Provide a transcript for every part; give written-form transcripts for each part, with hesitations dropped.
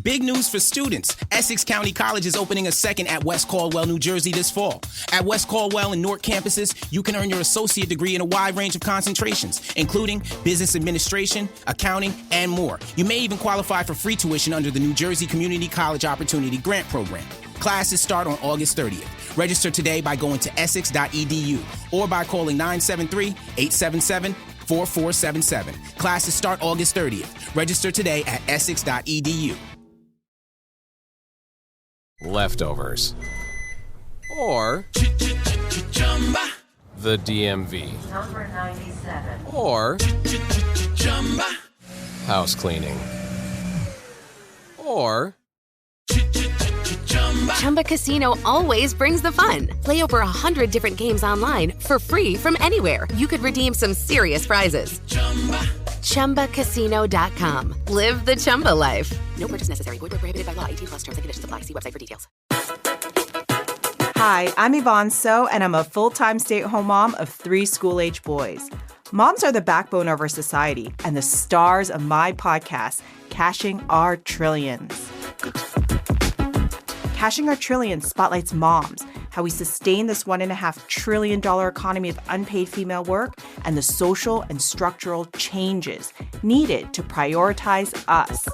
Big news for students. Essex County College is opening a second at West Caldwell, New Jersey this fall. At West Caldwell and Newark campuses, you can earn your associate degree in a wide range of concentrations, including business administration, accounting, and more. You may even qualify for free tuition under the New Jersey Community College Opportunity Grant Program. Classes start on August 30th. Register today by going to essex.edu or by calling 973-877-4477. Classes start August 30th. Register today at essex.edu. Leftovers. Or the DMV. Number 97. Or house cleaning. Or Chumba Casino always brings the fun. Play over 100 different games online for free from anywhere. You could redeem some serious prizes. ChumbaCasino.com. Live the Chumba life. No purchase necessary. Void where prohibited by law. 18+ terms and conditions apply. See website for details. Hi, I'm Yvonne So, and I'm a full-time stay-at-home mom of 3 school-age boys. Moms are the backbone of our society and the stars of my podcast, Cashing Our Trillions. Cashing Our Trillions spotlights moms, how we sustain this $1.5 trillion economy of unpaid female work, and the social and structural changes needed to prioritize us.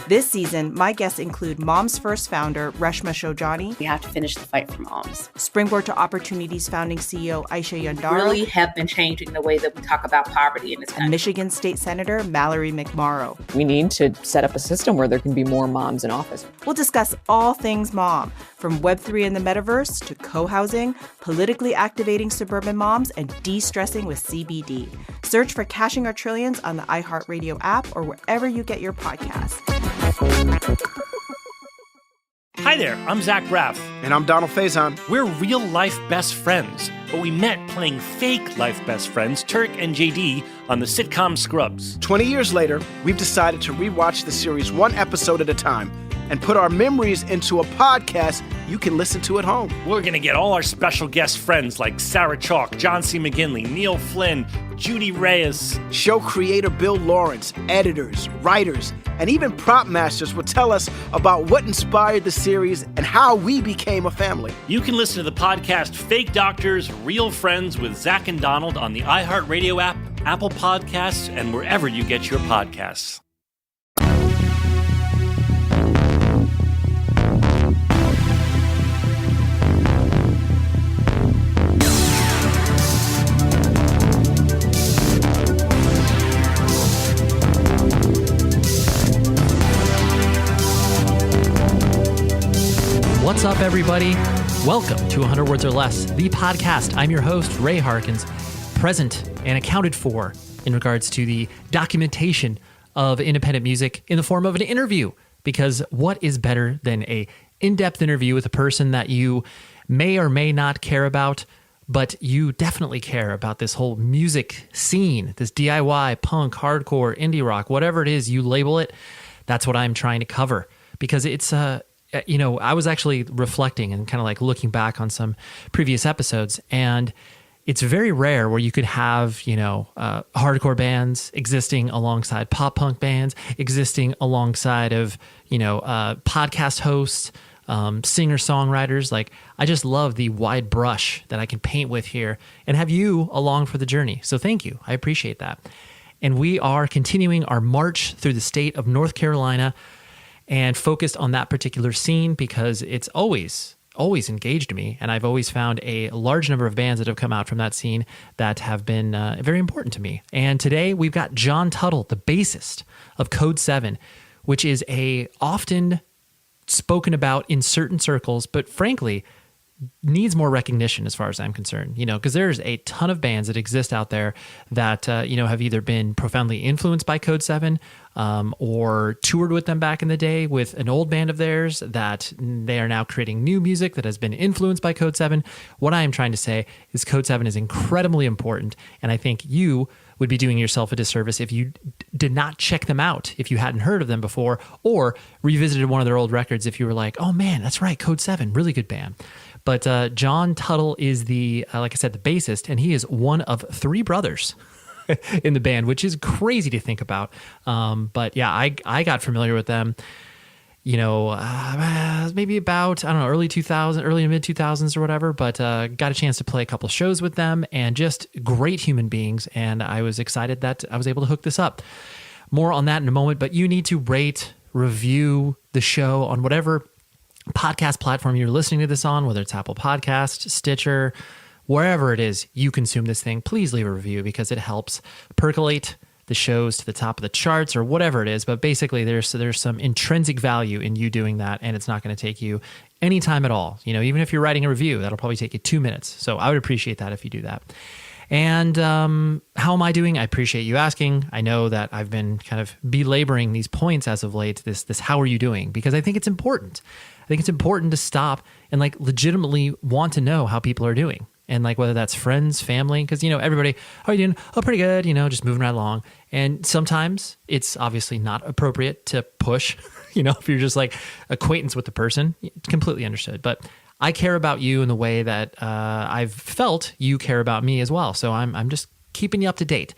This season, my guests include Moms First founder Reshma Shojani. We have to finish the fight for moms. Springboard to Opportunities founding CEO Aisha Yandara. Really have been changing the way that we talk about poverty in this country. And Michigan State Senator Mallory McMorrow. We need to set up a system where there can be more moms in office. We'll discuss all things mom, from Web3 and the metaverse to co-housing, politically activating suburban moms, and de-stressing with CBD. Search for Cashing Our Trillions on the iHeartRadio app or wherever you get your podcasts. Hi there, I'm Zach Braff. And I'm Donald Faison. We're real-life best friends, but we met playing fake-life best friends, Turk and JD, on the sitcom Scrubs. 20 years later, we've decided to rewatch the series one episode at a time and put our memories into a podcast you can listen to at home. We're going to get all our special guest friends like Sarah Chalk, John C. McGinley, Neil Flynn, Judy Reyes. Show creator Bill Lawrence, editors, writers, and even prop masters will tell us about what inspired the series and how we became a family. You can listen to the podcast Fake Doctors, Real Friends with Zach and Donald on the iHeartRadio app, Apple Podcasts, and wherever you get your podcasts. What's up, everybody? Welcome to 100 Words or Less, the podcast. I'm your host, Ray Harkins, present and accounted for in regards to the documentation of independent music in the form of an interview. Because what is better than a in-depth interview with a person that you may or may not care about, but you definitely care about this whole music scene, this DIY, punk, hardcore, indie rock, whatever it is you label it. That's what I'm trying to cover, because it's I was actually reflecting and kind of like looking back on some previous episodes, and it's very rare where you could have, hardcore bands existing alongside pop punk bands, existing alongside of, podcast hosts, singer-songwriters. Like, I just love the wide brush that I can paint with here and have you along for the journey. So thank you. I appreciate that. And we are continuing our march through the state of North Carolina and focused on that particular scene because it's always engaged me. And I've always found a large number of bands that have come out from that scene that have been very important to me. And today we've got Jon Tuttle, the bassist of Codeseven, which is a often spoken about in certain circles, but frankly, needs more recognition as far as I'm concerned, because there's a ton of bands that exist out there that, have either been profoundly influenced by Codeseven or toured with them back in the day with an old band of theirs that they are now creating new music that has been influenced by Codeseven. What I am trying to say is Codeseven is incredibly important, and I think you would be doing yourself a disservice if you did not check them out, if you hadn't heard of them before, or revisited one of their old records if you were like, oh man, that's right, Codeseven, really good band. But Jon Tuttle is the, like I said, the bassist, and he is one of 3 brothers. in the band, which is crazy to think about. But yeah, I got familiar with them, maybe about, I don't know, early to mid 2000s or whatever, but got a chance to play a couple shows with them, and just great human beings. And I was excited that I was able to hook this up. More on that in a moment, but you need to rate, review the show on whatever podcast platform you're listening to this on, whether it's Apple Podcasts, Stitcher, wherever it is you consume this thing. Please leave a review, because it helps percolate the shows to the top of the charts or whatever it is. But basically there's some intrinsic value in you doing that, and it's not going to take you any time at all. Even if you're writing a review, that'll probably take you 2 minutes. So I would appreciate that if you do that. And how am I doing? I appreciate you asking. I know that I've been kind of belaboring these points as of late, this how are you doing? Because I think it's important. I think it's important to stop and legitimately want to know how people are doing. And whether that's friends, family, because, everybody, how are you doing? Oh, pretty good, just moving right along. And sometimes it's obviously not appropriate to push, if you're just acquaintance with the person, completely understood. But I care about you in the way that I've felt you care about me as well. So I'm just keeping you up to date.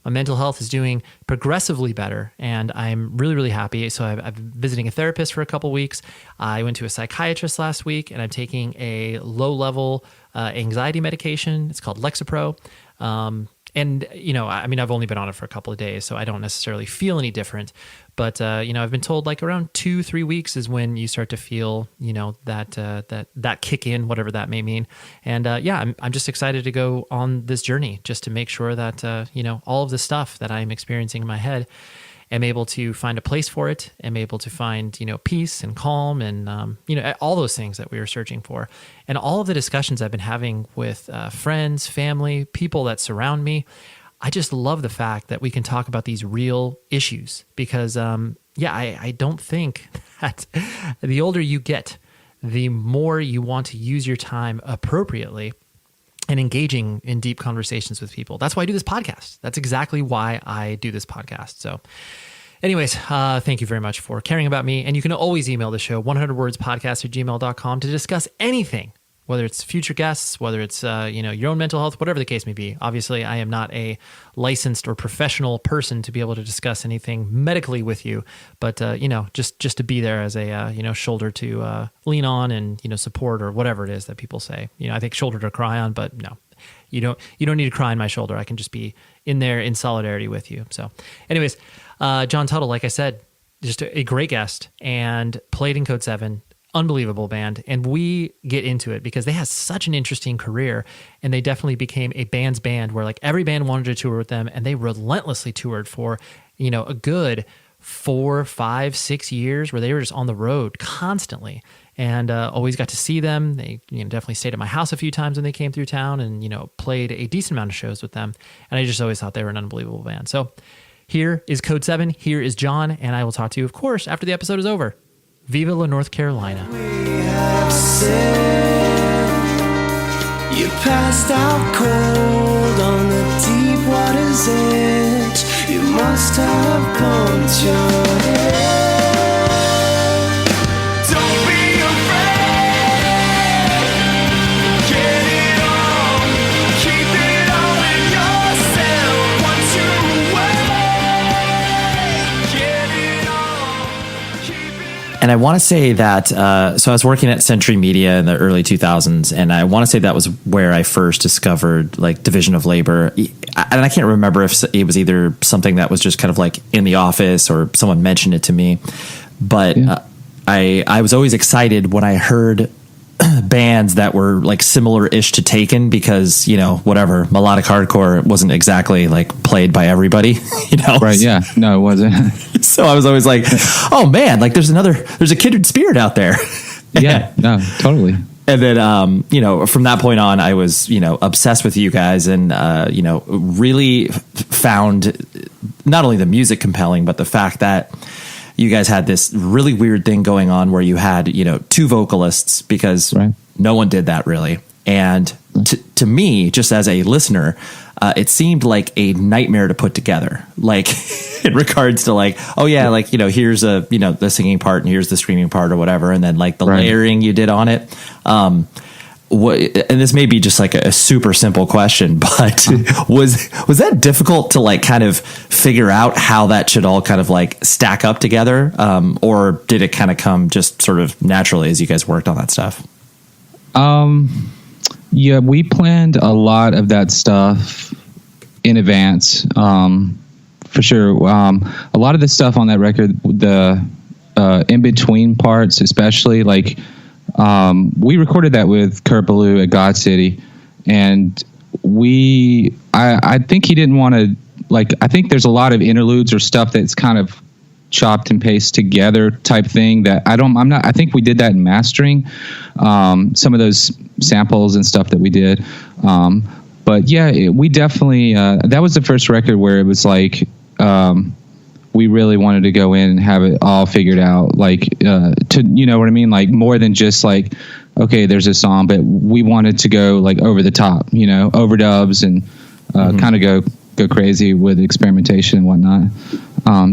My mental health is doing progressively better, and I'm really, really happy. So I've been visiting a therapist for a couple weeks. I went to a psychiatrist last week, and I'm taking a low-level anxiety medication. It's called Lexapro. And, I've only been on it for a couple of days, so I don't necessarily feel any different. But, I've been told around 2-3 weeks is when you start to feel, that kick in, whatever that may mean. And I'm just excited to go on this journey just to make sure that, all of the stuff that I'm experiencing in my head, am able to find a place for it, am able to find, peace and calm and, all those things that we were searching for. And all of the discussions I've been having with friends, family, people that surround me, I just love the fact that we can talk about these real issues because, I don't think that the older you get, the more you want to use your time appropriately and engaging in deep conversations with people. That's why I do this podcast. That's exactly why I do this podcast. So anyways, thank you very much for caring about me. And you can always email the show, 100wordspodcast@gmail.com, to discuss anything, whether it's future guests, whether it's, your own mental health, whatever the case may be. Obviously, I am not a licensed or professional person to be able to discuss anything medically with you, but, just to be there as a, shoulder to lean on and, support or whatever it is that people say. I think shoulder to cry on, but no, you don't need to cry on my shoulder. I can just be in there in solidarity with you. So anyways, Jon Tuttle, like I said, just a great guest and played in Codeseven. Unbelievable band, and we get into it because they had such an interesting career, and they definitely became a band's band where every band wanted to tour with them, and they relentlessly toured for a good 4, 5, 6 years where they were just on the road constantly, and always got to see them. They definitely stayed at my house a few times when they came through town, and played a decent amount of shows with them, and I just always thought they were an unbelievable band. So here is Codeseven, here is Jon, and I will talk to you, of course, after the episode is over. Viva La North Carolina. We have sinned. You passed out cold on the deep water's edge. You must have bumped your head. Don't be afraid. Get it on. Keep it all in yourself. Once you're away. Get it on. Keep it. And I want to say that, so I was working at Century Media in the early 2000s, and I want to say that was where I first discovered division of labor. And I can't remember if it was either something that was just kind of in the office or someone mentioned it to me. But I was always excited when I heard bands that were similar-ish to Taken because, whatever, melodic hardcore wasn't exactly played by everybody, Right, yeah. No, it wasn't. So I was always oh man, there's a kindred spirit out there. Yeah, no, totally. And then, from that point on, I was, obsessed with you guys and, really found not only the music compelling, but the fact that you guys had this really weird thing going on where you had, 2 vocalists because no one did that really. And to me, just as a listener, it seemed like a nightmare to put together, in regards to here's the singing part and here's the screaming part or whatever. And then the layering you did on it. and this may be just like a super simple question, but was that difficult to like kind of figure out how that should all kind of like stack up together? Or did it kind of come just sort of naturally as you guys worked on that stuff? Yeah, we planned a lot of that stuff in advance, for sure. A lot of the stuff on that record, the in-between parts, especially, like, we recorded that with Kurt Ballou at God City, and I think he didn't want to, like, I think there's a lot of interludes or stuff that's kind of chopped and pasted together type thing that I think we did that in mastering, some of those samples and stuff that we did. But yeah, we definitely, that was the first record where it was like, we really wanted to go in and have it all figured out, like, to, you know what I mean? Like, more than just like, okay, there's a song, but we wanted to go like over the top, you know, overdubs and, kind of go crazy with experimentation and whatnot.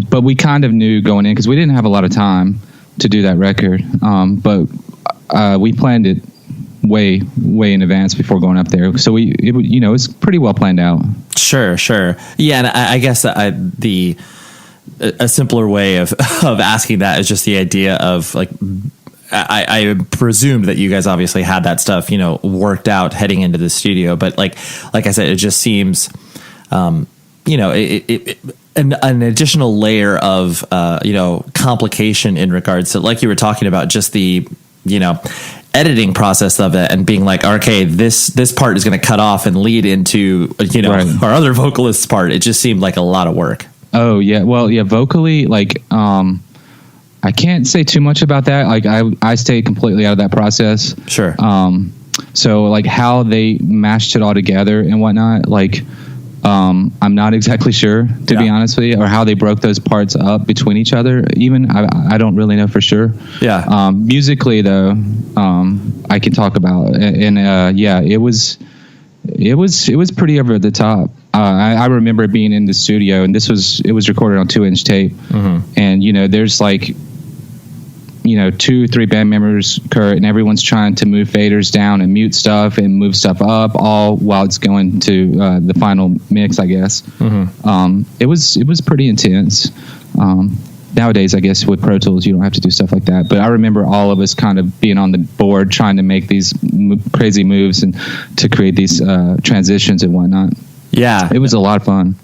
But we kind of knew going in, because we didn't have a lot of time to do that record. But we planned it way in advance before going up there. So it's pretty well planned out. Sure. Yeah, and I guess a simpler way of asking that is just the idea of like, I presumed that you guys obviously had that stuff, you know, worked out heading into the studio, but like I said, it just seems, you know, an additional layer of, you know, complication in regards to, like you were talking about, just the, you know, editing process of it and being like, okay, this part is going to cut off and lead into, you know, our other vocalist's part. It just seemed like a lot of work. Oh yeah. Well, yeah, vocally, like, I can't say too much about that. Like I stay completely out of that process. Sure. So like how they mashed it all together and whatnot, like, I'm not exactly sure, to be honest with you, or how they broke those parts up between each other. Even I don't really know for sure. Yeah. Musically though, I can talk about, and yeah, it was pretty over the top. I remember being in the studio, and it was recorded on 2-inch tape, and you know, there's like, you know, 2-3 band members, Kurt, and everyone's trying to move faders down and mute stuff and move stuff up, all while it's going to the final mix, I guess. It was pretty intense. Nowadays, I guess with Pro Tools, you don't have to do stuff like that. But I remember all of us kind of being on the board trying to make these crazy moves and to create these transitions and whatnot. Yeah. It was a lot of fun.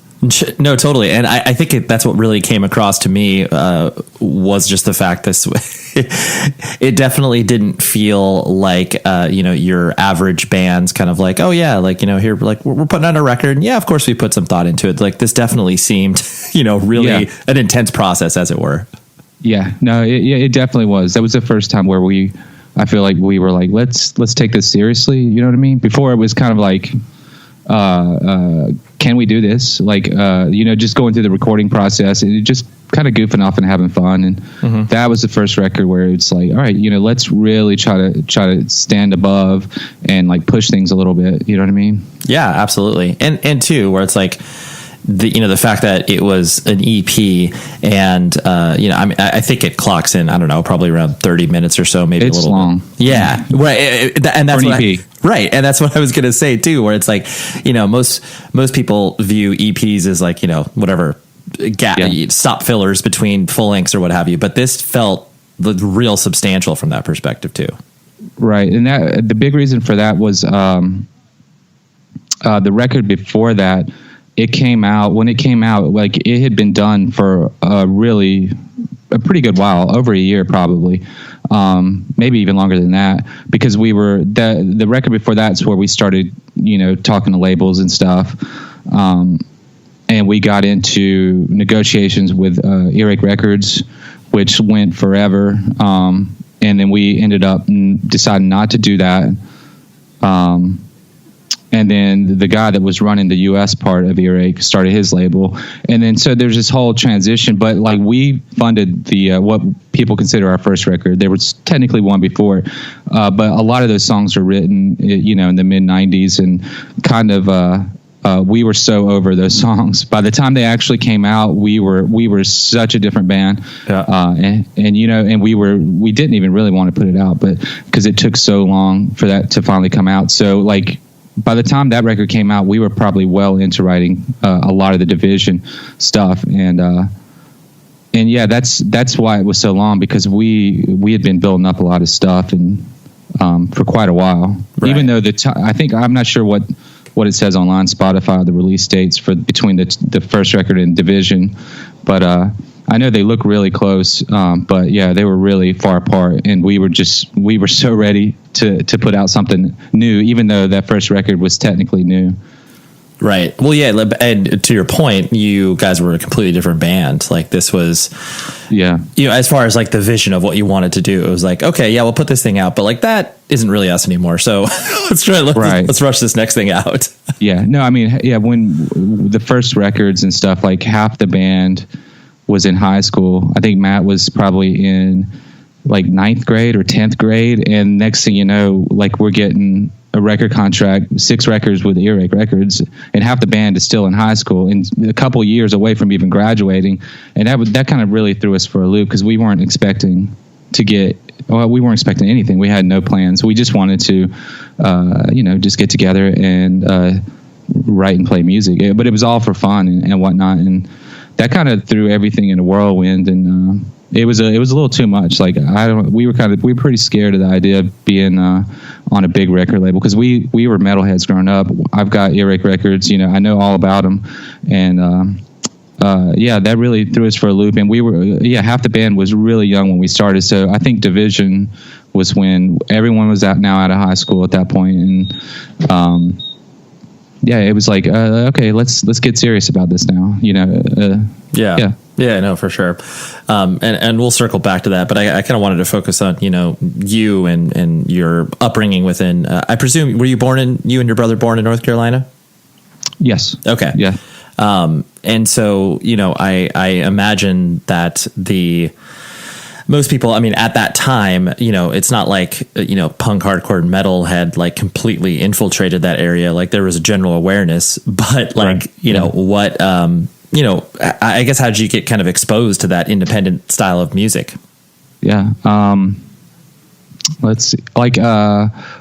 No, totally. And I think that's what really came across to me was just the fact it definitely didn't feel like, you know, your average band's kind of like, oh yeah, like, you know, here, like we're putting on a record and yeah, of course we put some thought into it. Like this definitely seemed, you know, really an intense process, as it were. Yeah, no, it definitely was. That was the first time where I feel like we were like, let's take this seriously. You know what I mean? Before it was kind of like, can we do this? Like, you know, just going through the recording process and just kind of goofing off and having fun. And that was the first record where it's like, all right, you know, let's really try to stand above and like push things a little bit. You know what I mean? Yeah, absolutely. And too, where it's like, the fact that it was an EP and, you know, I mean, I think it clocks in, I don't know, probably around 30 minutes or so, maybe it's a little long. Bit. Yeah. Right. And that's what right. And that's what I was going to say too, where it's like, you know, most people view EPs as like, you know, whatever stop fillers between full lengths or what have you. But this felt real substantial from that perspective too. Right. And the big reason for that was, the record before that, when it came out, like it had been done for a pretty good while, over a year probably, maybe even longer than that, because the record before that's where we started, you know, talking to labels and stuff, and we got into negotiations with Earache Records, which went forever, and then we ended up deciding not to do that. And then the guy that was running the U.S. part of Earache started his label. And then so there's this whole transition. But like we funded the what people consider our first record. There was technically one before it. But a lot of those songs were written, you know, in the mid-'90s and kind of we were so over those songs. By the time they actually came out, we were such a different band. And we didn't even really want to put it out, but because it took so long for that to finally come out. So like by the time that record came out, we were probably well into writing a lot of the Division stuff. And yeah, that's why it was so long, because we had been building up a lot of stuff and for quite a while. Right. Even though I think, I'm not sure what it says online, Spotify, the release dates for between the first record and Division, but I know they look really close. But yeah, they were really far apart, and we were so ready to put out something new, even though that first record was technically new. Right. Well, yeah. And to your point, you guys were a completely different band. Like this was, as far as like the vision of what you wanted to do, it was like, okay, yeah, we'll put this thing out, but like that isn't really us anymore. So let's rush this next thing out. Yeah. No, I mean, yeah, when the first records and stuff, like half the band was in high school. I think Matt was probably in like 9th grade or 10th grade. And next thing you know, like we're getting a record contract, 6 records with Earache Records, and half the band is still in high school and a couple years away from even graduating. And that kind of really threw us for a loop, because we weren't expecting anything. We had no plans. We just wanted to, just get together and write and play music. But it was all for fun and whatnot. And that kind of threw everything in a whirlwind. And it was a little too much. Like we were pretty scared of the idea of being on a big record label, because we were metalheads growing up. I've got Earache Records, I know all about them, and that really threw us for a loop. And we were half the band was really young when we started. So I think Division was when everyone was out of high school at that point, and it was like okay, let's get serious about this now. Yeah, no, for sure. And we'll circle back to that, but I kind of wanted to focus on, you and your upbringing within, I presume, you and your brother born in North Carolina? Yes. Okay. Yeah. And so, I imagine that most people, I mean, at that time, it's not like, punk, hardcore, and metal had like completely infiltrated that area. Like there was a general awareness, but like, what, I guess, how did you get kind of exposed to that independent style of music? Yeah. Let's see. Like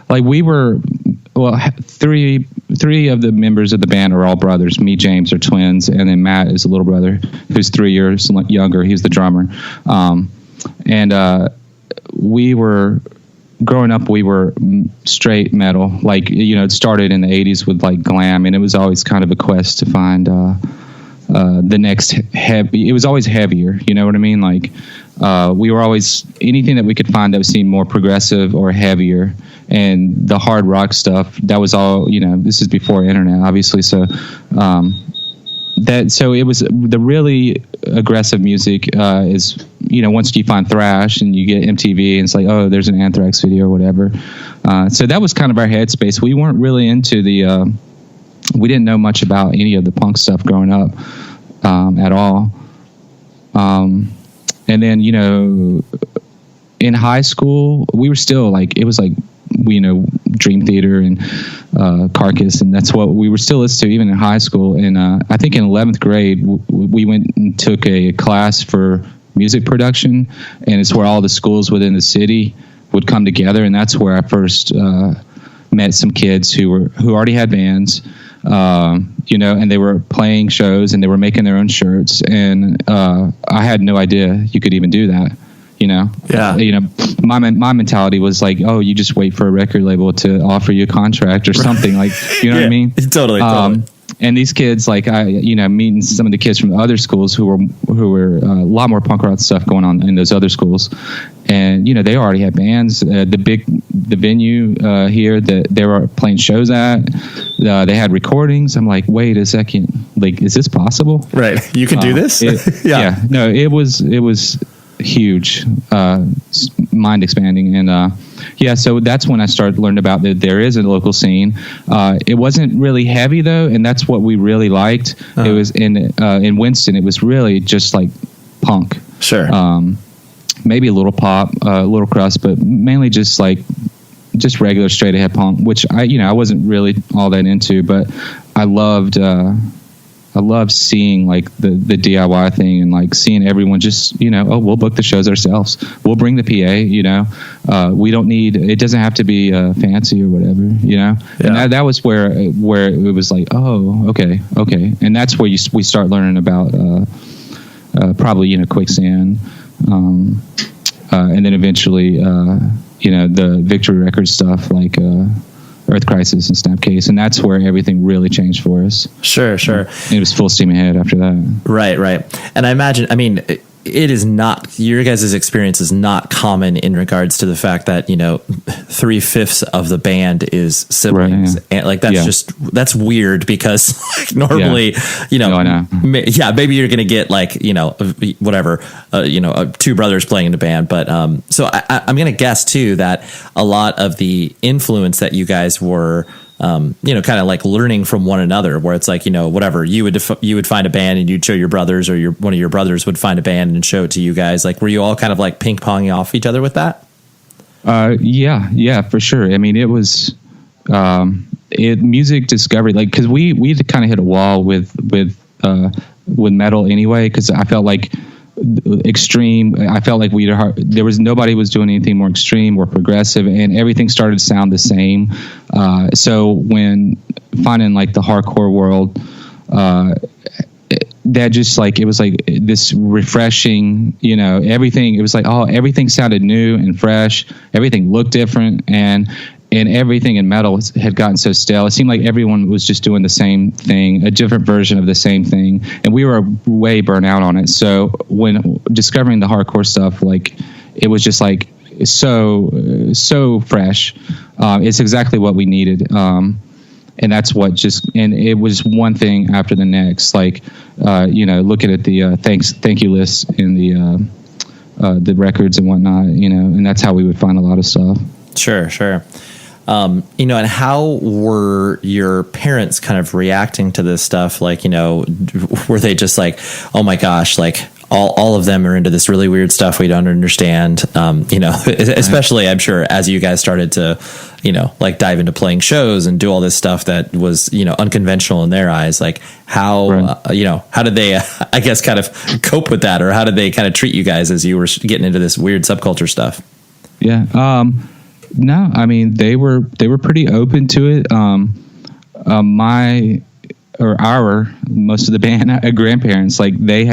we were, three of the members of the band are all brothers. Me, James are twins. And then Matt is a little brother who's 3 years younger. He's the drummer. And we were growing up, we were straight metal. Like, it started in the 80s with like glam, and it was always kind of a quest to find, the next heavy. It was always heavier, you know what I mean? Like we were always, anything that we could find that seemed more progressive or heavier. And the hard rock stuff, that was all, this is before internet, obviously. So so it was the really aggressive music is, once you find thrash and you get MTV and it's like, oh, there's an Anthrax video or whatever. So that was kind of our headspace. We weren't really into we didn't know much about any of the punk stuff growing up at all. And then, in high school, we were still like, it was like, Dream Theater and Carcass, and that's what we were still listening to even in high school. And I think in 11th grade, we went and took a class for music production, and it's where all the schools within the city would come together. And that's where I first met some kids who already had bands. And they were playing shows and they were making their own shirts. And I had no idea you could even do that, Yeah. My mentality was like, oh, you just wait for a record label to offer you a contract or something. Like, what I mean? Totally. And these kids, like meeting some of the kids from other schools who were a lot more punk rock stuff going on in those other schools, and they already had bands. The venue here that they were playing shows at, they had recordings. I'm like, wait a second, like, is this possible? Right, you can do this? No, it was huge, mind expanding, and so that's when I started learning about that there is a local scene. It wasn't really heavy though, and that's what we really liked. It was in Winston. It was really just like punk. Sure. Maybe a little pop, a little crust, but mainly just regular straight ahead punk, which I wasn't really all that into, but I loved seeing like the DIY thing and like seeing everyone just, we'll book the shows ourselves. We'll bring the PA, we don't need, it doesn't have to be fancy or whatever, And that was where it was like, oh, okay. And that's where we start learning about probably, Quicksand. And then eventually, the Victory Records stuff like Earth Crisis and Snapcase, and that's where everything really changed for us. Sure. It was full steam ahead after that. Right. And I imagine, it is not, your guys' experience is not common in regards to the fact that, 3/5 of the band is siblings. Right, yeah. And like, that's weird because like, normally, I know. Maybe you're going to get like, whatever, two brothers playing in the band. But, so I'm going to guess too, that a lot of the influence that you guys were, kind of like learning from one another, where it's like, whatever, you would find a band and you'd show your brothers, or one of your brothers would find a band and show it to you guys. Like, were you all kind of like ping ponging off each other with that? Yeah, for sure. It was, music discovery, like, cause we kind of hit a wall with metal anyway. Cause I felt like there was nobody was doing anything more extreme or progressive, and everything started to sound the same. So when finding like the hardcore world, that just like, it was like this refreshing, everything, it was like, everything sounded new and fresh. Everything looked different, and everything in metal had gotten so stale. It seemed like everyone was just doing the same thing, a different version of the same thing. And we were way burnt out on it. So when discovering the hardcore stuff, like, it was just like so fresh. It's exactly what we needed. And that's what and it was one thing after the next, like, looking at the thank you list in the records and whatnot, and that's how we would find a lot of stuff. Sure. And how were your parents kind of reacting to this stuff? Like, were they just like, oh my gosh, like all of them are into this really weird stuff we don't understand? Especially I'm sure as you guys started to, like dive into playing shows and do all this stuff that was, unconventional in their eyes. Like how, how did they, I guess, kind of cope with that? Or how did they kind of treat you guys as you were getting into this weird subculture stuff? Yeah. No, they were pretty open to it. Most of the band grandparents, like they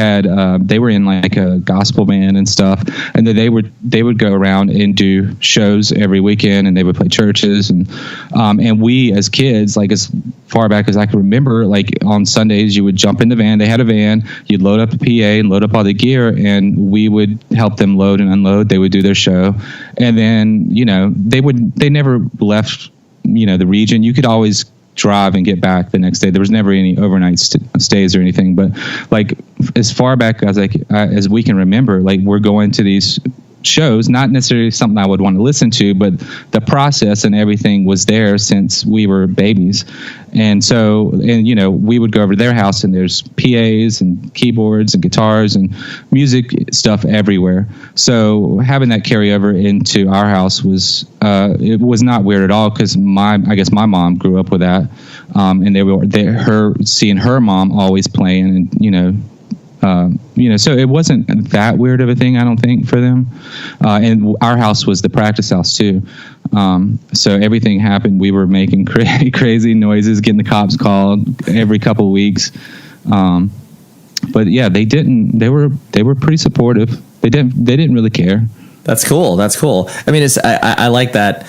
were in like a gospel band and stuff, and then they would go around and do shows every weekend, and they would play churches, and we as kids, like as far back as I can remember, like on Sundays you would jump in the van. They had a van, you'd load up the PA and load up all the gear, and we would help them load and unload. They would do their show, and then they never left the region. You could always drive and get back the next day. There was never any overnight stays or anything, but like as far back as we can remember, like we're going to these shows, not necessarily something I would want to listen to, but the process and everything was there since we were babies. And so, we would go over to their house, and there's PAs and keyboards and guitars and music stuff everywhere. So having that carry over into our house was, it was not weird at all, because I guess my mom grew up with that. And seeing her mom always playing, and, so it wasn't that weird of a thing, I don't think, for them. And our house was the practice house too. So everything happened. We were making crazy noises, getting the cops called every couple of weeks. But yeah, they were pretty supportive. They didn't really care. That's cool. I like that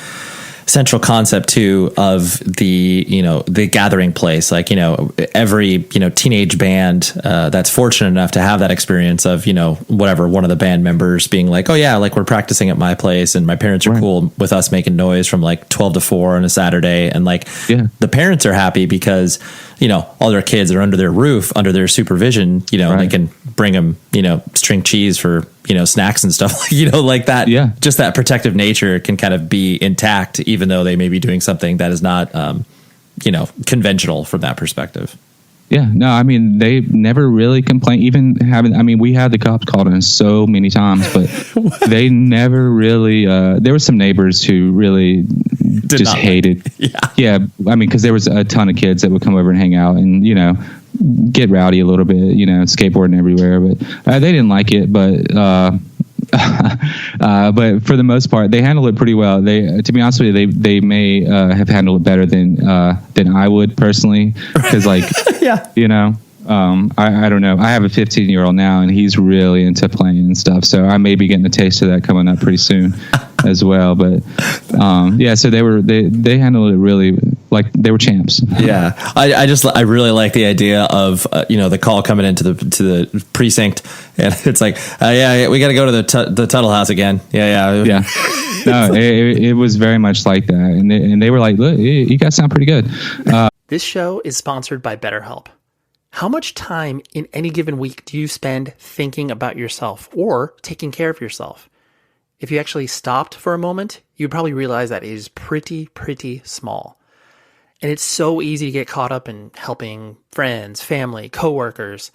central concept too of the gathering place. Like, every, teenage band that's fortunate enough to have that experience of, whatever, one of the band members being like, oh yeah, like we're practicing at my place and my parents are cool with us making noise from like 12 to 4 on a Saturday. And like, the parents are happy because, all their kids are under their roof, under their supervision, they can bring them, string cheese for, snacks and stuff, like that. Yeah. Just that protective nature can kind of be intact, even though they may be doing something that is not, conventional from that perspective. Yeah, no, they never really complained. Even we had the cops called on us so many times, but they never really, there were some neighbors who really just not hated. Yeah. I mean, because there was a ton of kids that would come over and hang out and, get rowdy a little bit, skateboarding everywhere. But they didn't like it. But but for the most part, they handled it pretty well. They, to be honest with you, they may have handled it better than I would personally. Because yeah. I don't know. I have a 15-year-old now, and he's really into playing and stuff. So I may be getting a taste of that coming up pretty soon as well. But so they handled it really like they were champs. Yeah, I really like the idea of the call coming into the precinct, and it's like we got to go to the Tuttle house again. Yeah. No, it was very much like that, and they were like, look, you guys sound pretty good. This show is sponsored by BetterHelp. How much time in any given week do you spend thinking about yourself or taking care of yourself? If you actually stopped for a moment, you'd probably realize that it is pretty small. And it's so easy to get caught up in helping friends, family, coworkers.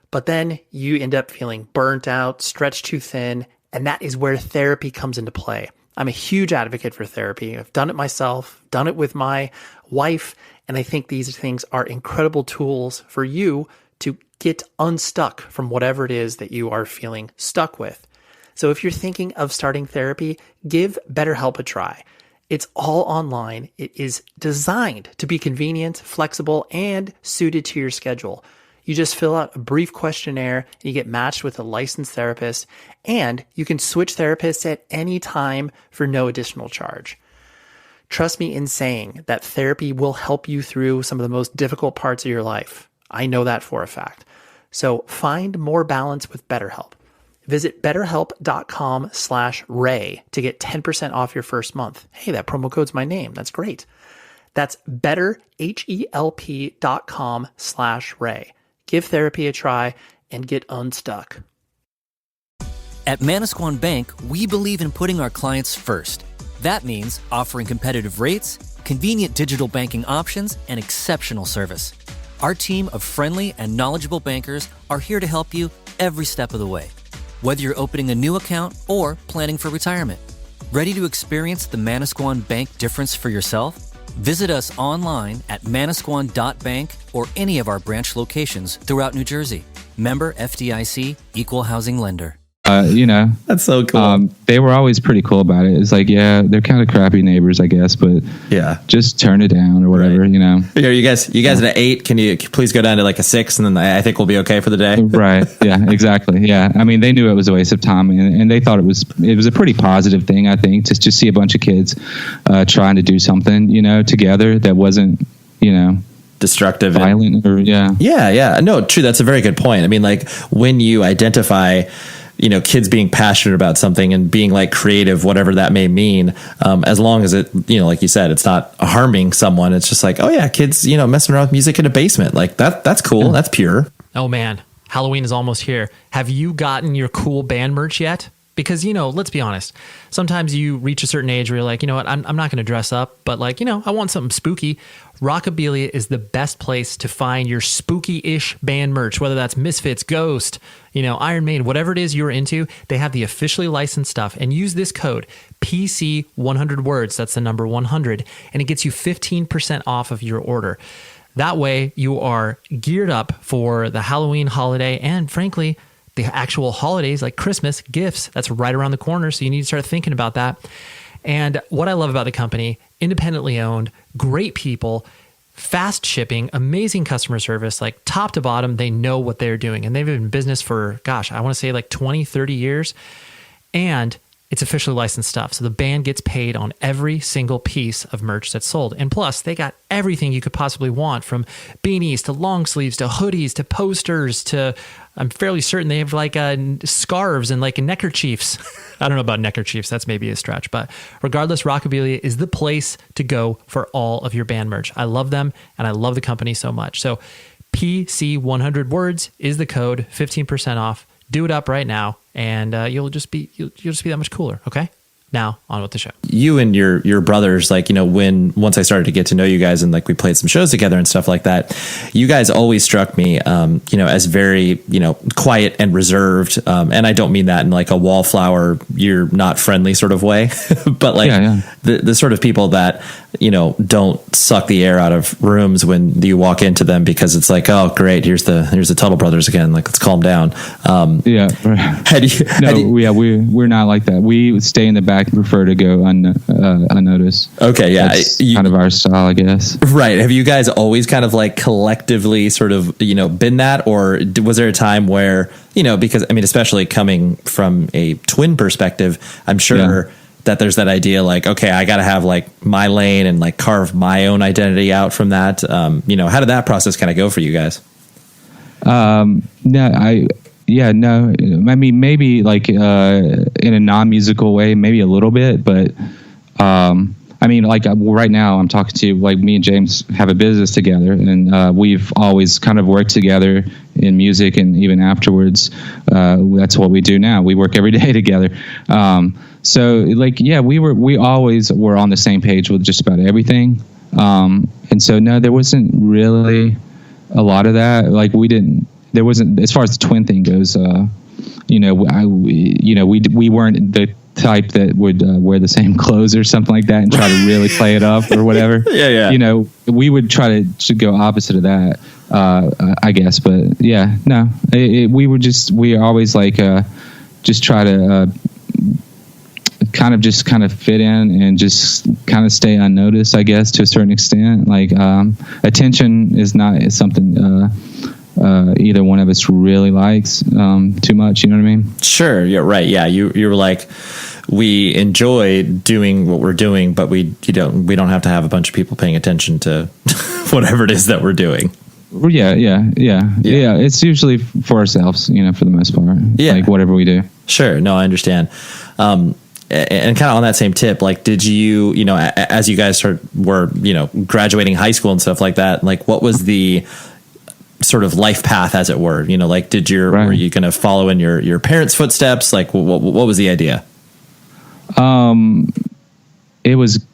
But then you end up feeling burnt out, stretched too thin, and that is where therapy comes into play. I'm a huge advocate for therapy. I've done it myself, done it with my wife, and I think these things are incredible tools for you to get unstuck from whatever it is that you are feeling stuck with. So if you're thinking of starting therapy, give BetterHelp a try. It's all online. It is designed to be convenient, flexible, and suited to your schedule. You just fill out a brief questionnaire, and you get matched with a licensed therapist, and you can switch therapists at any time for no additional charge. Trust me in saying that therapy will help you through some of the most difficult parts of your life. I know that for a fact. So find more balance with BetterHelp. Visit betterhelp.com/Ray to get 10% off your first month. Hey, that promo code's my name. That's great. That's betterhelp.com/Ray. Give therapy a try and get unstuck. At Manasquan Bank, we believe in putting our clients first. That means offering competitive rates, convenient digital banking options, and exceptional service. Our team of friendly and knowledgeable bankers are here to help you every step of the way. Whether you're opening a new account or planning for retirement. Ready to experience the Manasquan Bank difference for yourself? Visit us online at manasquan.bank or any of our branch locations throughout New Jersey. Member FDIC, Equal Housing Lender. That's so cool. They were always pretty cool about it. It's like, yeah, they're kind of crappy neighbors, I guess, but just turn it down or whatever, Right. You guys at an 8, can you please go down to like a 6, and then I think we'll be okay for the day. Right. Yeah, exactly. Yeah. I mean, they knew it was a waste of time, and they thought it was a pretty positive thing, I think, to just see a bunch of kids trying to do something, together that wasn't, destructive, violent, or yeah. No, true. That's a very good point. I mean, like when you identify kids being passionate about something and being like creative, whatever that may mean, as long as it, like you said, it's not harming someone. It's just like, oh yeah, kids, messing around with music in a basement. Like that's cool. Yeah. That's pure. Oh man, Halloween is almost here. Have you gotten your cool band merch yet? Because, let's be honest, sometimes you reach a certain age where you're like, you know what, I'm not going to dress up, but like, I want something spooky. Rockabilia is the best place to find your spooky-ish band merch, whether that's Misfits, Ghost, Iron Maiden, whatever it is you're into. They have the officially licensed stuff, and use this code PC100 words. That's the number 100, and it gets you 15% off of your order. That way you are geared up for the Halloween holiday and frankly, the actual holidays like Christmas gifts. That's right around the corner. So you need to start thinking about that. And what I love about the company, independently owned, great people, fast shipping, amazing customer service, like top to bottom, they know what they're doing. And they've been in business for, I want to say like 20, 30 years. And it's officially licensed stuff. So the band gets paid on every single piece of merch that's sold. And plus, they got everything you could possibly want, from beanies to long sleeves to hoodies to posters to, I'm fairly certain they have like scarves and like neckerchiefs. I don't know about neckerchiefs. That's maybe a stretch. But regardless, Rockabilia is the place to go for all of your band merch. I love them and I love the company so much. So PC100 words is the code, 15% off. Do it up right now, and you'll just be that much cooler. Okay. Now on with the show. You and your brothers, like, once I started to get to know you guys and like we played some shows together and stuff like that, you guys always struck me, as very, quiet and reserved. And I don't mean that in like a wallflower, you're not friendly sort of way, but like the sort of people that, don't suck the air out of rooms when you walk into them, because it's like, oh great, here's the Tuttle brothers again. Like, let's calm down. We're not like that. We stay in the back and prefer to go unnoticed. Okay. Yeah. That's kind of our style, I guess. Right. Have you guys always kind of like collectively sort of, been that, or was there a time where, because I mean, especially coming from a twin perspective, I'm sure that there's that idea like, okay, I got to have like my lane and like carve my own identity out from that. How did that process kind of go for you guys? I mean, maybe like in a non-musical way, maybe a little bit, but I mean, like right now I'm talking to you, like me and James have a business together, and we've always kind of worked together in music, and even afterwards, that's what we do now. We work every day together. So like, we always were on the same page with just about everything. And so, no, there wasn't really a lot of that. Like there wasn't, as far as the twin thing goes, we weren't the type that would wear the same clothes or something like that and try to really play it up or whatever. We would try to go opposite of that, I guess. But we always like just try to kind of fit in and just kind of stay unnoticed, I guess, to a certain extent. Like attention is something either one of us really likes too much. You know what I mean? Sure. Yeah. Right. Yeah. You were like, we enjoy doing what we're doing, but we don't have to have a bunch of people paying attention to whatever it is that we're doing. Yeah. It's usually for ourselves, for the most part. Yeah. Like whatever we do. Sure. No, I understand. And kind of on that same tip, like, did you, as you guys were graduating high school and stuff like that, like, what was the sort of life path, as it were? Like, were you going to follow in your parents' footsteps? Like, what was the idea? It was,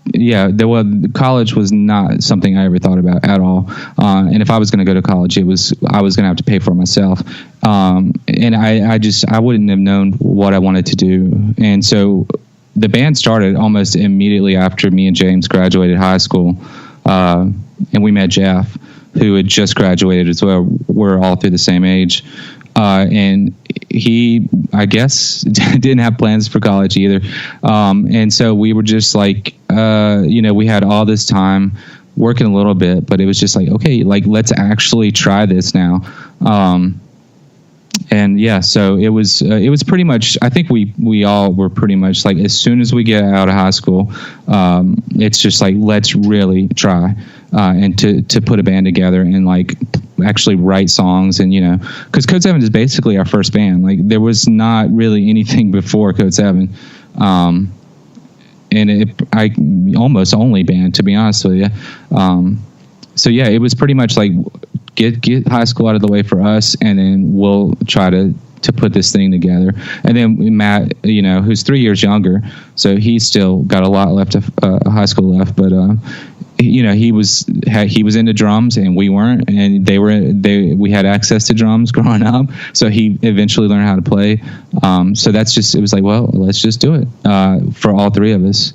college was not something I ever thought about at all. And if I was going to go to college, I was going to have to pay for it myself. And I wouldn't have known what I wanted to do. And so the band started almost immediately after me and James graduated high school. And we met Jeff, who had just graduated as well. We're all through the same age. And he, I guess, didn't have plans for college either. And so we were just like, we had all this time working a little bit, but it was just like, okay, like, let's actually try this now. So it was pretty much, I think we all were pretty much like, as soon as we get out of high school, it's just like, let's really try, and to put a band together and like actually write songs. And, cause Codeseven is basically our first band. Like, there was not really anything before Codeseven. And I almost only band, to be honest with you. It was pretty much like, get high school out of the way for us, and then we'll try to put this thing together. And then Matt, who's 3 years younger, so he's still got a lot left of high school left, but he was into drums and we weren't, and we had access to drums growing up, so he eventually learned how to play. So it was like, well, let's just do it for all three of us.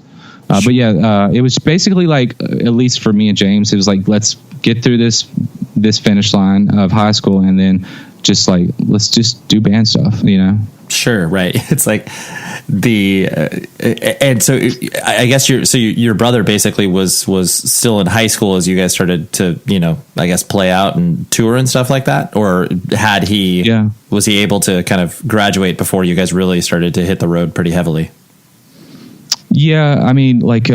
It was basically like, at least for me and James, it was like, let's get through this finish line of high school, and then just like, let's just do band stuff, Sure. Right. It's like and so I guess your brother basically was still in high school as you guys started to, I guess, play out and tour and stuff like that, or was he able to kind of graduate before you guys really started to hit the road pretty heavily? Yeah. I mean, like,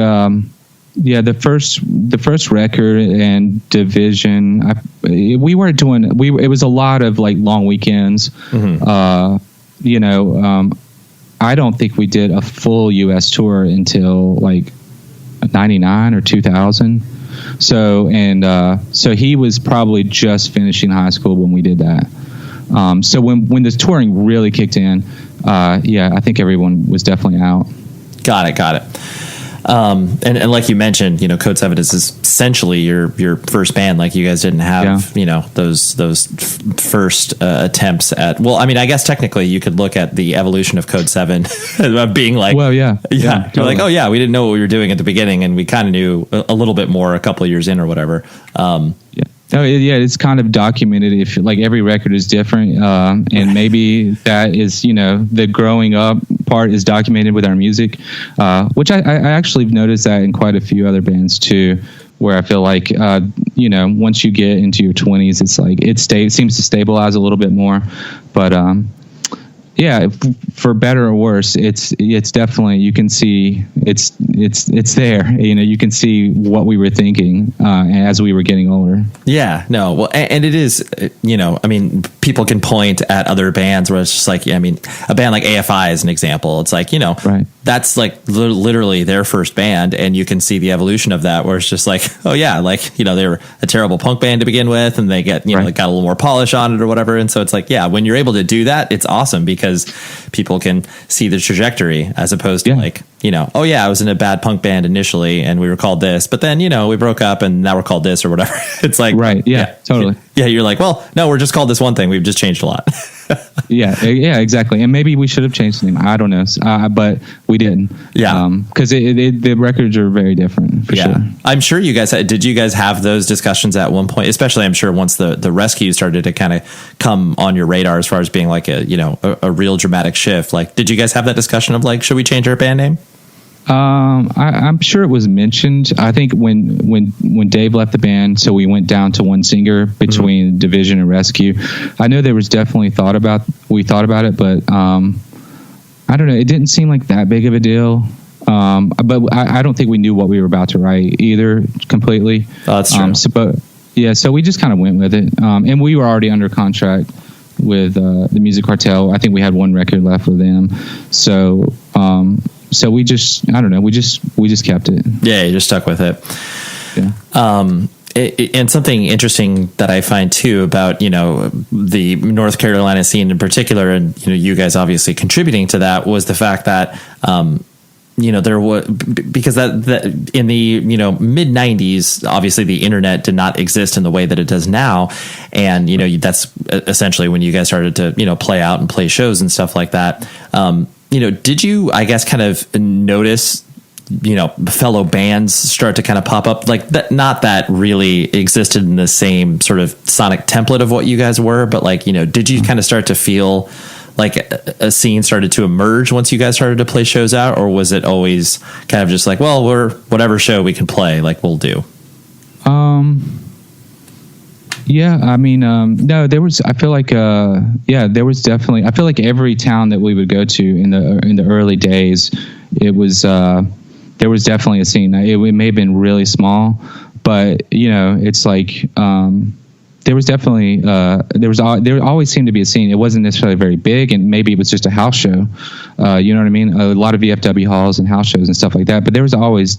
the first record and Division, we weren't doing, it was a lot of like long weekends. Mm-hmm. I don't think we did a full US tour until like 99 or 2000. So he was probably just finishing high school when we did that. So when the touring really kicked in, I think everyone was definitely out. Got it. And like you mentioned, Codeseven is essentially your first band. Like you guys didn't have, those first attempts at. Well, I mean, I guess technically you could look at the evolution of Codeseven being like, well, yeah. You're Totally. like, oh yeah, we didn't know what we were doing at the beginning, and we kind of knew a little bit more a couple of years in or whatever. It's kind of documented. If like every record is different, and maybe that is the growing up part is documented with our music, which I actually noticed that in quite a few other bands too, where I feel like once you get into your 20s, it's like it seems to stabilize a little bit more, but yeah, for better or worse, it's definitely, you can see it's there. You can see what we were thinking as we were getting older. Yeah, no, well, and it is, I mean, people can point at other bands where it's just like, a band like AFI is an example. It's like, right. That's like literally their first band, and you can see the evolution of that, where it's just like, oh yeah, like, they were a terrible punk band to begin with, and they get, right. like got a little more polish on it or whatever. And so it's like, yeah, when you're able to do that, it's awesome because people can see the trajectory, as opposed to like, oh yeah, I was in a bad punk band initially and we were called this, but then, we broke up and now we're called this or whatever. It's like, right. Yeah, totally. Yeah. You're like, well, no, we're just called this one thing. We've just changed a lot. Yeah, exactly. And maybe we should have changed the name. I don't know, but we didn't. Yeah, because the records are very different. For sure. I'm sure you guys did. You guys have those discussions at one point? Especially, I'm sure once the rescue started to kind of come on your radar as far as being like a real dramatic shift. Like, did you guys have that discussion of like, should we change our band name? I'm sure it was mentioned. I think when Dave left the band, so we went down to one singer between Division and Rescue. I know there was definitely we thought about it, but I don't know. It didn't seem like that big of a deal. But I don't think we knew what we were about to write either completely. Oh, that's true. So we just kind of went with it. And we were already under contract with the Music Cartel. I think we had one record left with them. So we just, I don't know, we just kept it. Yeah, you just stuck with it. Yeah. And something interesting that I find too about, the North Carolina scene in particular, and, you guys obviously contributing to that, was the fact that, there was, because that in the, mid 90s, obviously the internet did not exist in the way that it does now. And, that's essentially when you guys started to, play out and play shows and stuff like that. Did you, I guess, kind of notice, fellow bands start to kind of pop up like that? Not that really existed in the same sort of sonic template of what you guys were, but like, did you kind of start to feel like a scene started to emerge once you guys started to play shows out, or was it always kind of just like, well, we're whatever show we can play, like we'll do? Yeah, I mean, no, there was, I feel like, there was definitely, I feel like every town that we would go to in the early days, it was, there was definitely a scene. It may have been really small, but, it's like, there was definitely, there always seemed to be a scene. It wasn't necessarily very big, and maybe it was just a house show. You know what I mean? A lot of VFW halls and house shows and stuff like that, but there was always,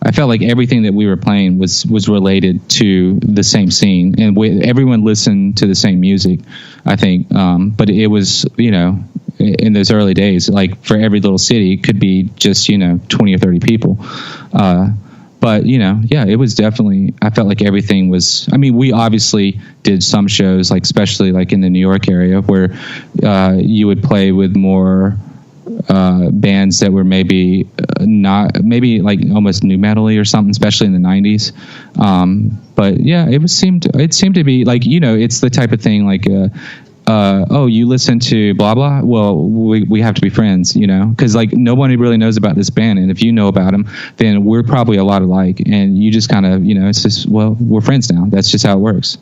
I felt like everything that we were playing was related to the same scene, and everyone listened to the same music, I think. But it was, in those early days, like for every little city, it could be just, 20 or 30 people. But, it was definitely, I felt like everything was, I mean, we obviously did some shows, like especially like in the New York area, where you would play with more bands that were maybe like almost new metal-y or something, especially in the 90s. But yeah, it seemed to be like, it's the type of thing like, oh, you listen to blah blah, well, we have to be friends, because like nobody really knows about this band, and if you know about them, then we're probably a lot alike, and you just kind of, it's just, well, we're friends now. That's just how it works.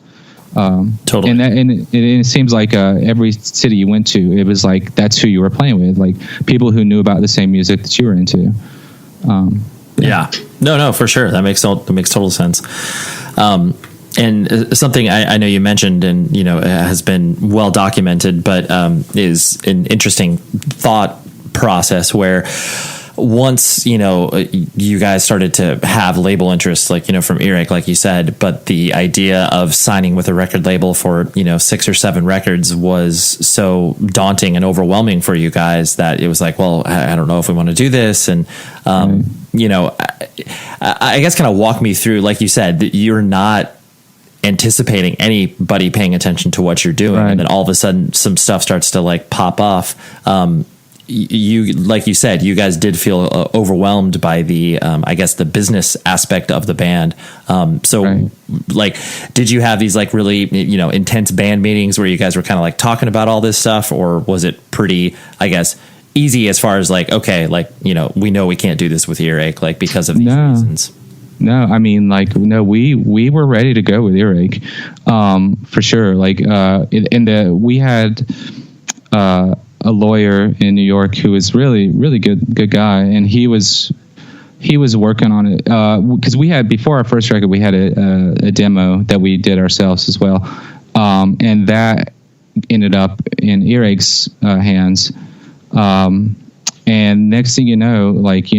Totally. And it seems like every city you went to, it was like that's who you were playing with, like people who knew about the same music that you were into. Yeah. No, for sure. That makes total sense. And something I know you mentioned, and has been well documented, but is an interesting thought process where once, you guys started to have label interests, like, from Earache, like you said, but the idea of signing with a record label for, 6 or 7 records was so daunting and overwhelming for you guys that it was like, well, I don't know if we want to do this. And, I guess kind of walk me through, like you said, that you're not anticipating anybody paying attention to what you're doing. Right. And then all of a sudden some stuff starts to like pop off. You, like you said, you guys did feel overwhelmed by the, I guess, the business aspect of the band. Like, did you have these like really, intense band meetings where you guys were kind of like talking about all this stuff, or was it pretty, I guess, easy as far as like, okay, like, we know we can't do this with Earache, like, because of these reasons? No, I mean, like, no, we were ready to go with Earache, for sure. Like, we had, a lawyer in New York who was really, really good guy. And he was working on it. Cause we had, before our first record, we had a demo that we did ourselves as well. And that ended up in Earache's, hands. And next thing you know, like,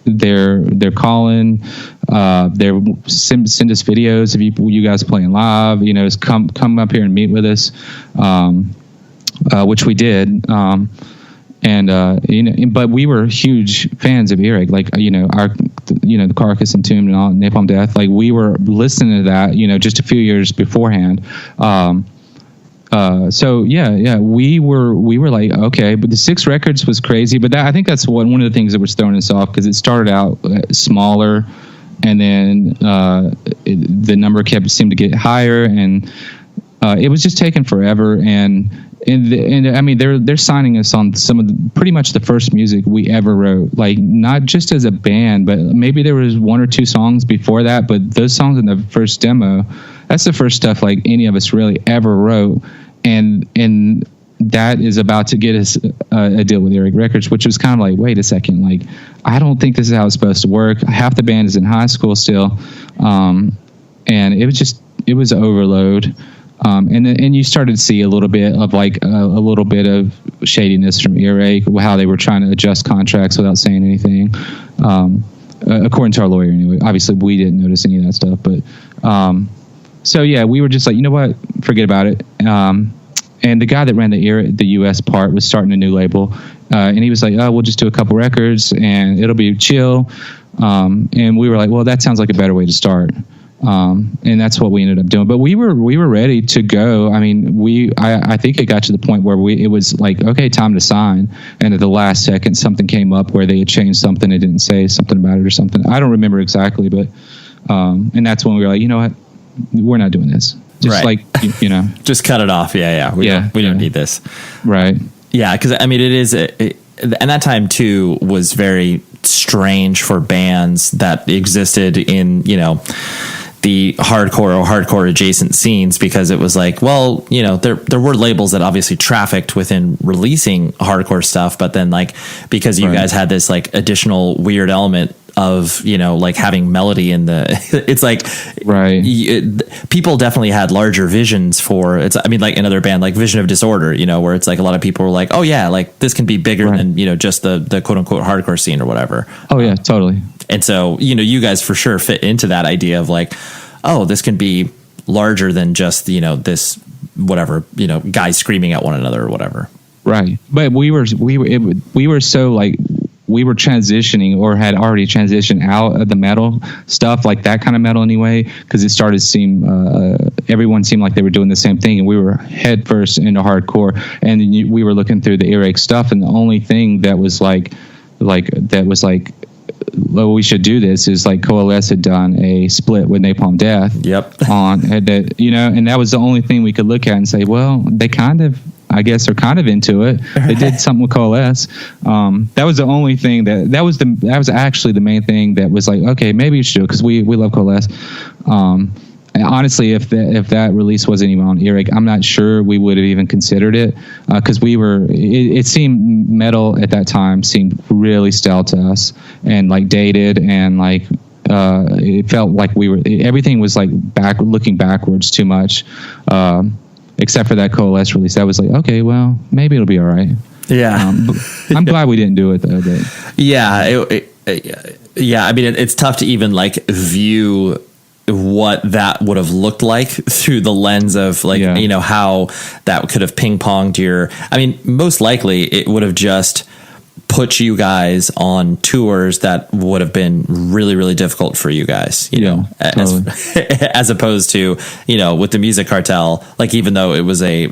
they're calling, they're send us videos of you guys playing live, come up here and meet with us. Which we did. But we were huge fans of Earache, like, the Carcass and Tomb and all, Napalm Death. Like, we were listening to that, just a few years beforehand. So we were like, okay, but the 6 records was crazy. But I think that's one of the things that was throwing us off, because it started out smaller, and then the number seemed to get higher, and it was just taking forever. And I mean, they're signing us on some of pretty much the first music we ever wrote, like, not just as a band, but maybe there was 1 or 2 songs before that. But those songs in the first demo, that's the first stuff like any of us really ever wrote. And that is about to get us a deal with Earache Records, which was kind of like, wait a second, like, I don't think this is how it's supposed to work. Half the band is in high school still. And it was overload. And you started to see a little bit of like a little bit of shadiness from Earache, how they were trying to adjust contracts without saying anything. According to our lawyer, anyway. Obviously, we didn't notice any of that stuff, but so yeah, we were just like, you know what, forget about it. And the guy that ran the U.S. part was starting a new label, and he was like, oh, we'll just do a couple records and it'll be chill. And we were like, well, that sounds like a better way to start. And that's what we ended up doing. But we were ready to go. I mean, I think it got to the point where it was like, okay, time to sign. And at the last second, something came up where they had changed something. They didn't say something about it or something. I don't remember exactly, but, and that's when we were like, you know what, we're not doing this. Just right. like, just cut it off. Yeah. We don't need this. Right. Yeah. Cause I mean, it is, and that time too was very strange for bands that existed in, the hardcore or hardcore adjacent scenes, because it was like, well, there were labels that obviously trafficked within releasing hardcore stuff, but then like, because you guys had this like additional weird element of, like having melody in the, it's like, people definitely had larger visions for it's, I mean, like another band, like Vision of Disorder, where it's like a lot of people were like, oh yeah, like this can be bigger than, just the quote unquote hardcore scene or whatever. Oh yeah, totally. And so, you guys for sure fit into that idea of like, oh, this can be larger than just, this whatever, guys screaming at one another or whatever. Right. But we were so like, we were transitioning or had already transitioned out of the metal stuff, like that kind of metal anyway, because it started to seem, everyone seemed like they were doing the same thing, and we were head first into hardcore, and we were looking through the Earache stuff, and the only thing that was like, well, we should do this is like Coalesce had done a split with Napalm Death. Yep. On that, and that was the only thing we could look at and say, well, they kind of, I guess, are kind of into it. They did something with Coalesce. That was the only thing that was actually the main thing that was like, okay, maybe you should do it, because we love Coalesce. And honestly, if that release wasn't even on Earache, I'm not sure we would have even considered it, because it seemed metal at that time seemed really stale to us and like dated, and like it felt like everything was like looking backwards too much, except for that Coalesce release. That was like, okay, well, maybe it'll be all right. Yeah. I'm glad we didn't do it though. But. Yeah. Yeah. I mean, it's tough to even like view what that would have looked like through the lens of like, you know, how that could have ping ponged I mean, most likely it would have just put you guys on tours that would have been really, really difficult for you guys, you know, as opposed to, you know, with the Music Cartel, like, even though it was a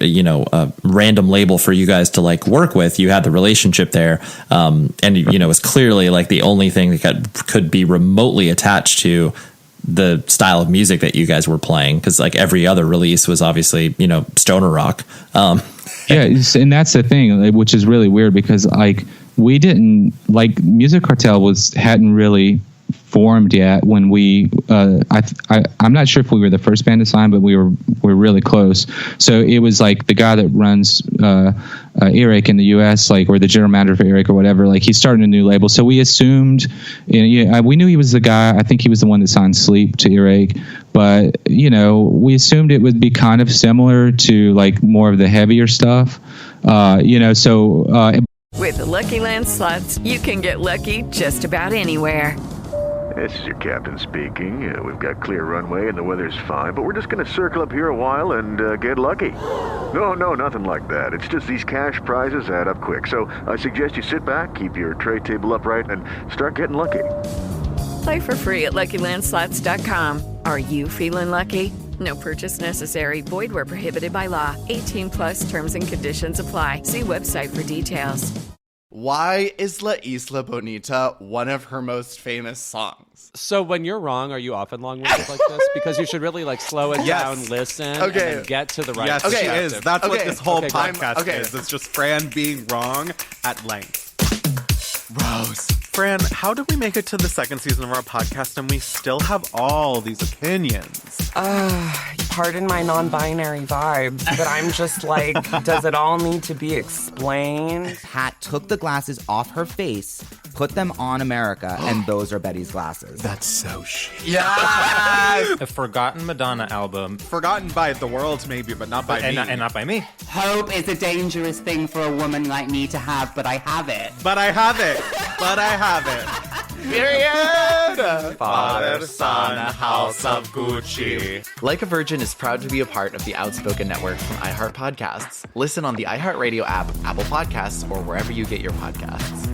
random label for you guys to like work with, you had the relationship there. And, you know, it's clearly like the only thing that could be remotely attached to the style of music that you guys were playing. 'Cause like every other release was obviously, you know, stoner rock. Yeah. And that's the thing, which is really weird because like, we didn't like Music Cartel hadn't really formed yet when we I'm not sure if we were the first band to sign, but we're really close. So it was like the guy that runs Earache in the US, like, or the general manager for Earache or whatever, like he's starting a new label. So we assumed, you know, we knew he was the guy. I think he was the one that signed Sleep to Earache, but you know, we assumed it would be kind of similar to like more of the heavier stuff, you know, so with the Lucky Land Slots, you can get lucky just about anywhere. This is your captain speaking. We've got clear runway and the weather's fine, but we're just going to circle up here a while and get lucky. No, nothing like that. It's just these cash prizes add up quick. So I suggest you sit back, keep your tray table upright, and start getting lucky. Play for free at LuckyLandSlots.com. Are you feeling lucky? No purchase necessary. Void where prohibited by law. 18+ terms and conditions apply. See website for details. Why is La Isla Bonita one of her most famous songs? So when you're wrong, are you often long-winded like this? Because you should really like slow it down, listen, and then get to the right perspective. She is. That's what this whole podcast good. is. It's just Fran being wrong at length. Rose. Fran, how did we make it to the second season of our podcast and we still have all these opinions? Pardon my non-binary vibes, but I'm just like, does it all need to be explained? Pat took the glasses off her face, put them on America, and those are Betty's glasses. That's so shit. Yes! A forgotten Madonna album. Forgotten by the world, maybe, but not by me. And not by me. Hope is a dangerous thing for a woman like me to have, but I have it. But I have it. Period! Father, son, house of Gucci. Like a Virgin is proud to be a part of the Outspoken Network from iHeart Podcasts. Listen on the iHeartRadio app, Apple Podcasts, or wherever you get your podcasts.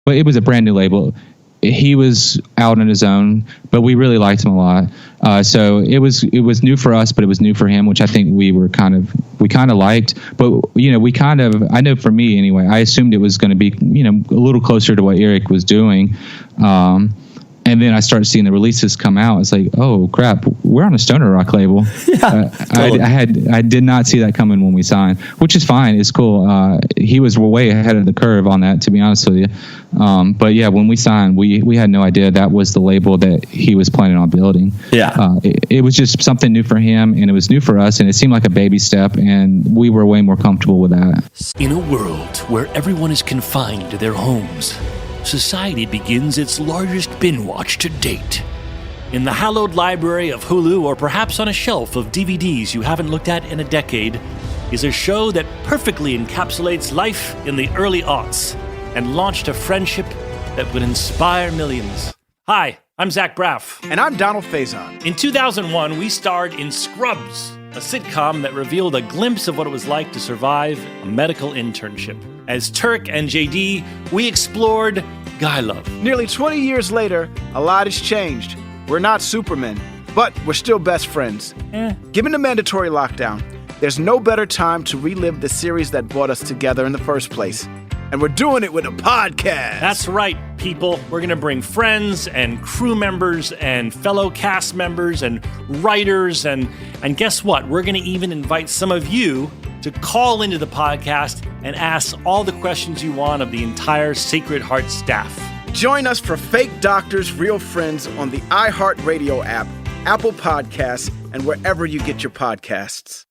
But it was a brand new label. He was out on his own, but we really liked him a lot. So it was new for us, but it was new for him, which I think we kind of liked. But you know, I know for me anyway, I assumed it was going to be, you know, a little closer to what Earache was doing. And then I started seeing the releases come out. It's like, oh crap, we're on a stoner rock label. Yeah, totally. I did not see that coming when we signed, which is fine. It's cool. He was way ahead of the curve on that, to be honest with you. But yeah, when we signed, we had no idea that was the label that he was planning on building. Yeah, it was just something new for him, and it was new for us, and it seemed like a baby step, and we were way more comfortable with that. In a world where everyone is confined to their homes, society begins its largest bin watch to date. In the hallowed library of Hulu, or perhaps on a shelf of DVDs you haven't looked at in a decade, is a show that perfectly encapsulates life in the early aughts and launched a friendship that would inspire millions. Hi, I'm Zach Braff. And I'm Donald Faison. In 2001, we starred in Scrubs, a sitcom that revealed a glimpse of what it was like to survive a medical internship. As Turk and JD, we explored guy love. Nearly 20 years later, a lot has changed. We're not Supermen, but we're still best friends. Given the mandatory lockdown, there's no better time to relive the series that brought us together in the first place. And we're doing it with a podcast. That's right, people. We're going to bring friends and crew members and fellow cast members and writers. And guess what? We're going to even invite some of you to call into the podcast and ask all the questions you want of the entire Sacred Heart staff. Join us for Fake Doctors, Real Friends on the iHeartRadio app, Apple Podcasts, and wherever you get your podcasts.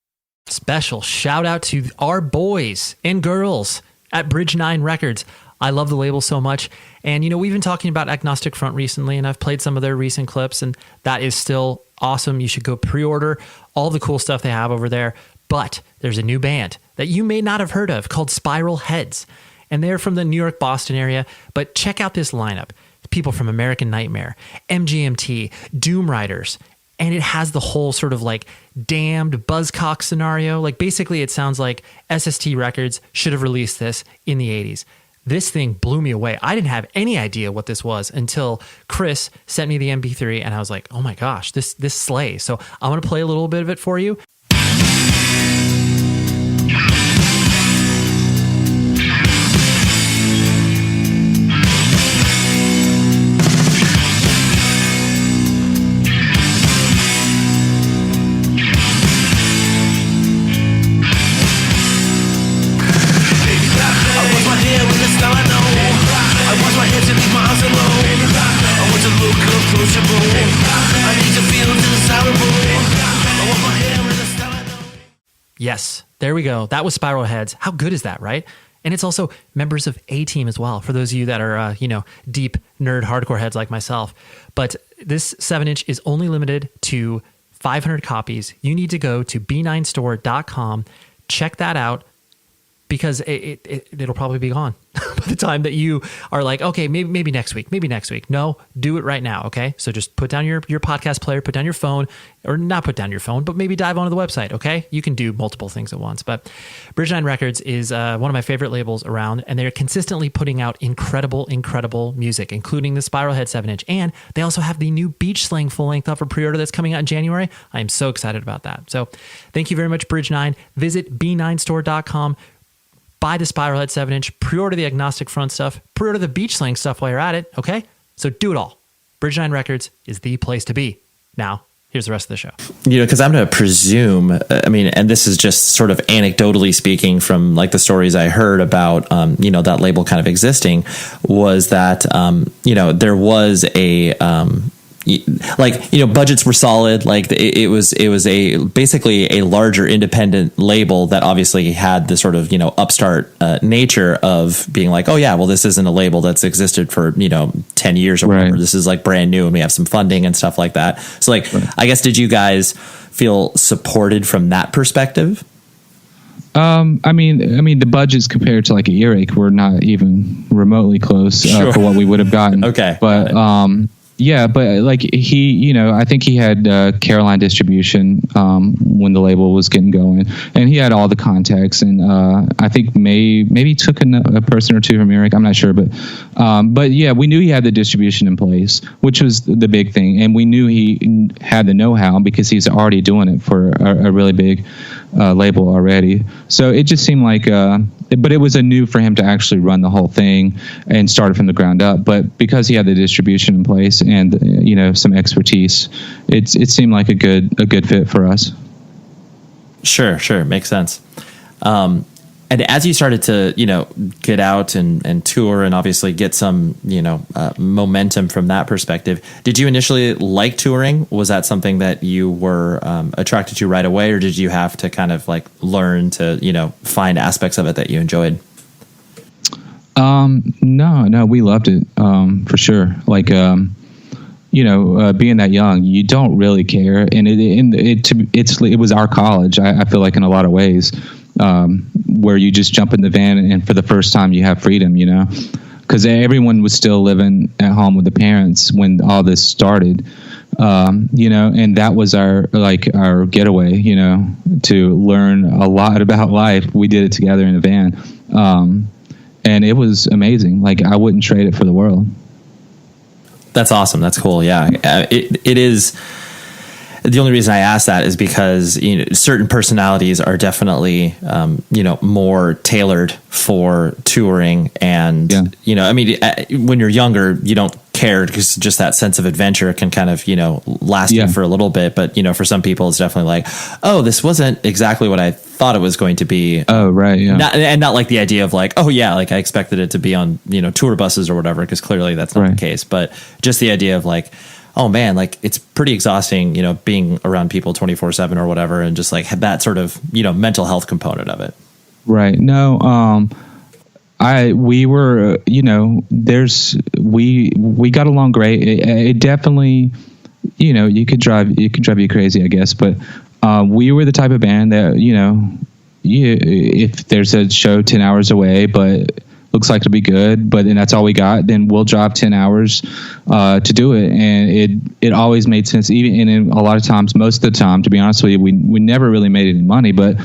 Special shout out to our boys and girls at Bridge 9 Records. I love the label so much. And, you know, we've been talking about Agnostic Front recently, and I've played some of their recent clips, and that is still awesome. You should go pre-order all the cool stuff they have over there. But there's a new band that you may not have heard of called Spiral Heads. And they're from the New York, Boston area. But check out this lineup. People from American Nightmare, MGMT, Doomriders. And it has the whole sort of like damned Buzzcock scenario. Like basically it sounds like SST Records should have released this in the 80s. This thing blew me away. I didn't have any idea what this was until Chris sent me the MP3 and I was like, oh my gosh, this slays. So I'm going to play a little bit of it for you. Yes, there we go. That was Spiral Heads. How good is that, right? And it's also members of A-Team as well, for those of you that are, deep nerd hardcore heads like myself. But this 7-inch is only limited to 500 copies. You need to go to b9store.com, check that out, because it'll probably be gone by the time that you are like, okay, maybe next week. No, do it right now, okay? So just put down your podcast player, put down your phone, or not put down your phone, but maybe dive onto the website, okay? You can do multiple things at once. But Bridge 9 Records is one of my favorite labels around, and they're consistently putting out incredible music, including the Spiral Head 7-inch. And they also have the new Beach Slang full-length up for pre-order that's coming out in January. I am so excited about that. So thank you very much, Bridge 9. Visit b9store.com. Buy the Spiral Head 7-inch, pre-order the Agnostic Front stuff, pre-order the Beach Slang stuff while you're at it, okay? So do it all. Bridge 9 Records is the place to be. Now, here's the rest of the show. Because I'm going to presume, and this is just sort of anecdotally speaking from like the stories I heard about, that label kind of existing, was that, there was a... budgets were solid. Like it was basically a larger independent label that obviously had the sort of, upstart nature of being like, oh yeah, well, this isn't a label that's existed for, 10 years or whatever. This is like brand new and we have some funding and stuff like that. So I guess, did you guys feel supported from that perspective? The budgets compared to like an Earache were not even remotely close for what we would have gotten. Okay. But, yeah, but like he, I think he had Caroline distribution when the label was getting going, and he had all the contacts, and I think maybe took a person or two from Earache. I'm not sure, but yeah, we knew he had the distribution in place, which was the big thing, and we knew he had the know-how because he's already doing it for a really big label already. So it just seemed like, but it was new for him to actually run the whole thing and start it from the ground up. But because he had the distribution in place and some expertise, it seemed like a good fit for us. Sure, makes sense. And as you started to get out and tour and obviously get some momentum from that perspective, did you initially like touring? Was that something that you were attracted to right away, or did you have to kind of like learn to find aspects of it that you enjoyed? No, we loved it for sure. Like being that young, you don't really care, and it was our college. I feel like in a lot of ways. Where you just jump in the van and for the first time you have freedom, because everyone was still living at home with the parents when all this started, and that was our getaway, to learn a lot about life. We did it together in a van, and it was amazing. Like I wouldn't trade it for the world. That's awesome. That's cool. Yeah, it is. The only reason I ask that is because certain personalities are definitely more tailored for touring, and when you're younger you don't care because just that sense of adventure can kind of last you for a little bit, but for some people it's definitely like, oh, this wasn't exactly what I thought it was going to be. Oh right, yeah. Not like the idea of like, oh yeah, like I expected it to be on tour buses or whatever, because clearly that's not the case, but just the idea of like, oh man, like it's pretty exhausting, being around people 24/7 or whatever. And just like that sort of, mental health component of it. Right. No, we were, we got along great. It definitely, it could drive you crazy, I guess. But, we were the type of band that, if there's a show 10 hours away, but looks like it'll be good, but then that's all we got, then we'll drop 10 hours to do it. And it always made sense. Even and a lot of times, most of the time, to be honest with you, we never really made any money, but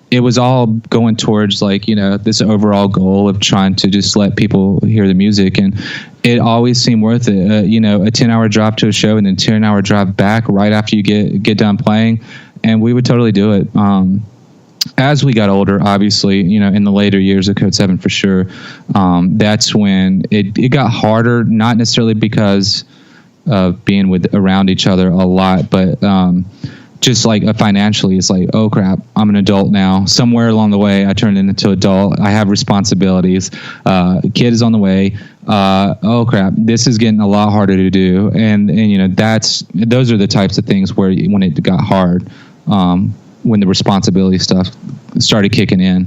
it was all going towards like, this overall goal of trying to just let people hear the music. And it always seemed worth it. A 10-hour drop to a show and then 10-hour drive back right after you get done playing. And we would totally do it. As we got older, obviously, in the later years of Codeseven for sure, that's when it got harder, not necessarily because of being around each other a lot, but just like financially, it's like, oh crap, I'm an adult now. Somewhere along the way, I turned into adult. I have responsibilities. Kid is on the way. Oh crap, this is getting a lot harder to do. And those are the types of things where when it got hard, when the responsibility stuff started kicking in.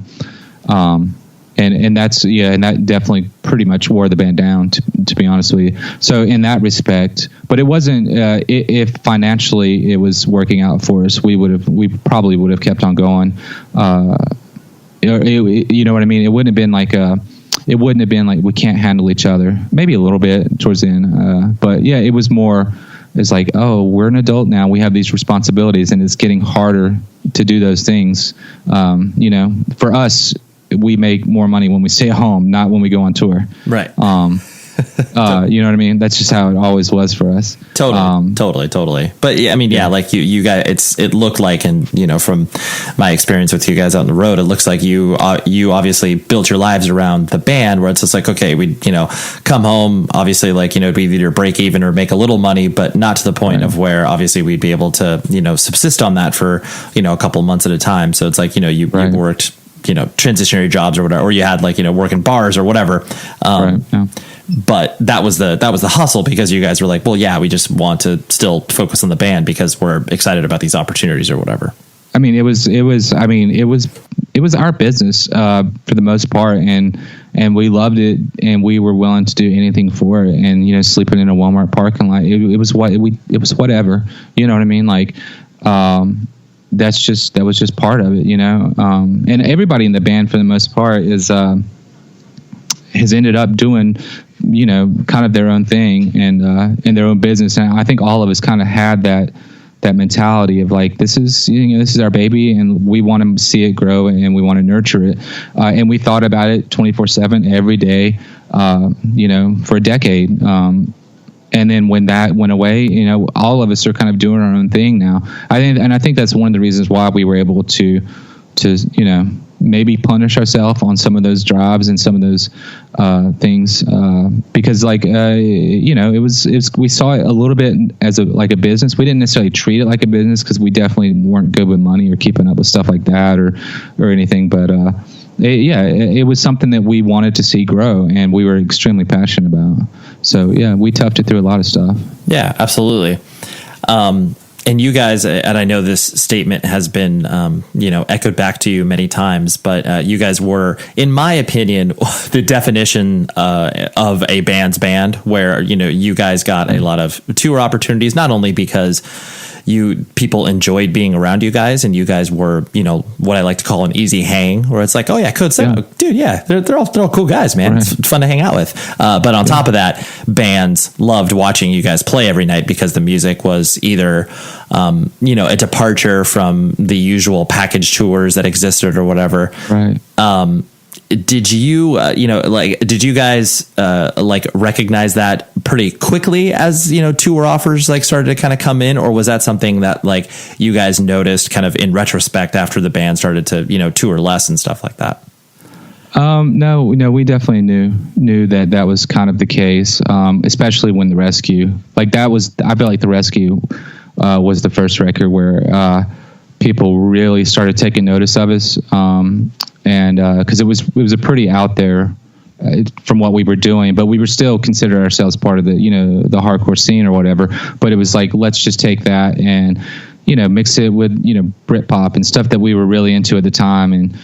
And that's, and that definitely pretty much wore the band down, to be honest with you. So in that respect, but it wasn't, if financially it was working out for us, we probably would have kept on going. You know what I mean? It wouldn't have been like we can't handle each other. Maybe a little bit towards the end. But yeah, it was more, it's like, oh, we're an adult now. We have these responsibilities and it's getting harder to do those things. For us, we make more money when we stay at home, not when we go on tour. Right. You know what I mean? That's just how it always was for us. Totally. But yeah, I mean, like you guys, it looked like, and from my experience with you guys out on the road, it looks like you obviously built your lives around the band, where it's just like, okay, we come home, obviously, like it'd be either break even or make a little money, but not to the point of where obviously we'd be able to subsist on that for a couple months at a time. So it's like you worked transitionary jobs or whatever, or you had like work in bars or whatever. But that was the hustle, because you guys were like, well, yeah, we just want to still focus on the band because we're excited about these opportunities or whatever. I mean, it was our business for the most part, and we loved it, and we were willing to do anything for it. And sleeping in a Walmart parking lot, it was whatever. You know what I mean? Like, that was just part of it, and everybody in the band for the most part has ended up doing, kind of their own thing and their own business. And I think all of us kind of had that mentality of like, this is our baby and we want to see it grow and we want to nurture it. And we thought about it 24/7 every day, for a decade. And then when that went away, all of us are kind of doing our own thing now. I think that's one of the reasons why we were able to maybe punish ourselves on some of those drives and some of those things, because like it was we saw it a little bit as a business. We didn't necessarily treat it like a business because we definitely weren't good with money or keeping up with stuff like that or anything. But it was something that we wanted to see grow and we were extremely passionate about. So yeah, we toughed it through a lot of stuff. Yeah, absolutely. And you guys, and I know this statement has been, echoed back to you many times, but you guys were, in my opinion, the definition of a band's band, where, you guys got a lot of tour opportunities, not only because people enjoyed being around you guys, and you guys were, what I like to call an easy hang, where it's like, oh yeah, Codeseven, dude, yeah, they're all cool guys, man. Right. It's fun to hang out with. But on top of that, bands loved watching you guys play every night because the music was either, a departure from the usual package tours that existed or whatever. Right. Did you, did you guys recognize that pretty quickly as, tour offers started to kind of come in, or was that something that you guys noticed kind of in retrospect after the band started to, tour less and stuff like that? No, we definitely knew that was kind of the case, especially when The Rescue, I feel like The Rescue was the first record where people really started taking notice of us. And because it was a pretty out there from what we were doing, but we were still consider ourselves part of the the hardcore scene or whatever. But it was like, let's just take that and mix it with Britpop and stuff that we were really into at the time, and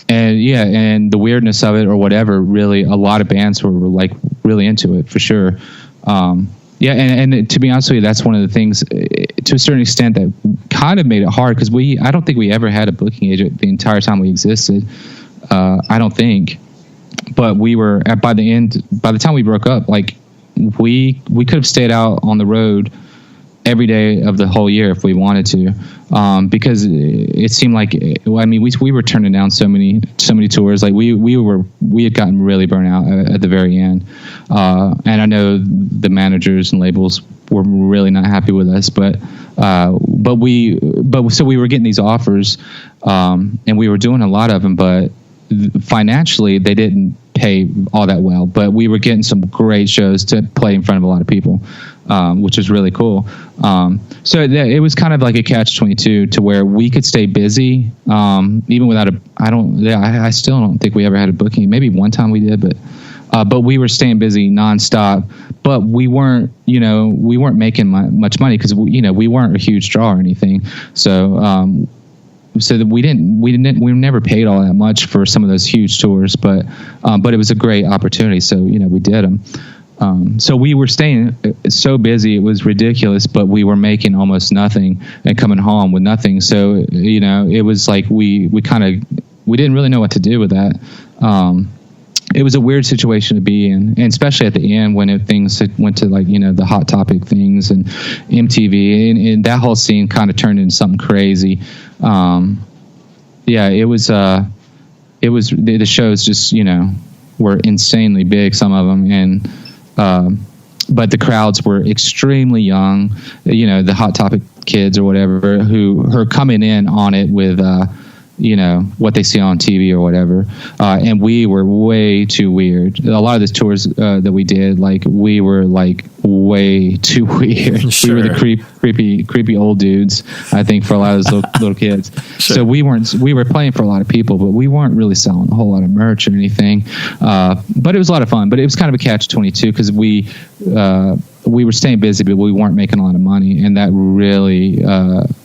the weirdness of it or whatever. Really, a lot of bands were really into it for sure. And to be honest with you, that's one of the things, to a certain extent, that kind of made it hard because I don't think we ever had a booking agent the entire time we existed. I don't think, but we were by the time we broke up, like we could have stayed out on the road every day of the whole year if we wanted to, because it seemed like, we were turning down so many tours. Like we had gotten really burnt out at the very end. And I know the managers and labels were really not happy with us, but so we were getting these offers, and we were doing a lot of them, but financially they didn't pay all that well, but we were getting some great shows to play in front of a lot of people, which was really cool. So it was kind of like a catch-22 to where we could stay busy, even without I still don't think we ever had a booking. Maybe one time we did, but we were staying busy nonstop, but we weren't making much money because we weren't a huge draw or anything. So that we never paid all that much for some of those huge tours, but it was a great opportunity. So, we did them. So we were staying so busy, it was ridiculous, but we were making almost nothing and coming home with nothing. So, it was like we didn't really know what to do with that. It was a weird situation to be in, and especially at the end when things went to the Hot Topic things and MTV, and that whole scene kind of turned into something crazy. It was the shows just were insanely big, some of them, and but the crowds were extremely young. The Hot Topic kids or whatever who are coming in on it with what they see on TV or whatever. And we were way too weird. A lot of the tours that we did, we were way too weird. Sure. We were the creepy old dudes, I think, for a lot of those little kids. Sure. So we were playing for a lot of people, but we weren't really selling a whole lot of merch or anything. But it was a lot of fun. But it was kind of a catch-22 because we were staying busy, but we weren't making a lot of money, and that really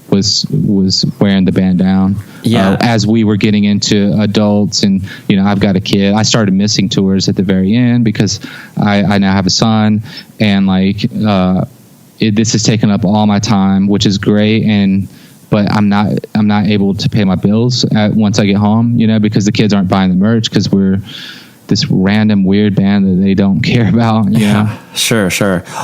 was wearing the band down. Yeah. As we were getting into adults, and I've got a kid. I started missing tours at the very end because I now have a son, and this has taken up all my time, which is great, but I'm not able to pay my bills once I get home, because the kids aren't buying the merch because we're this random weird band that they don't care about. Yeah. Sure.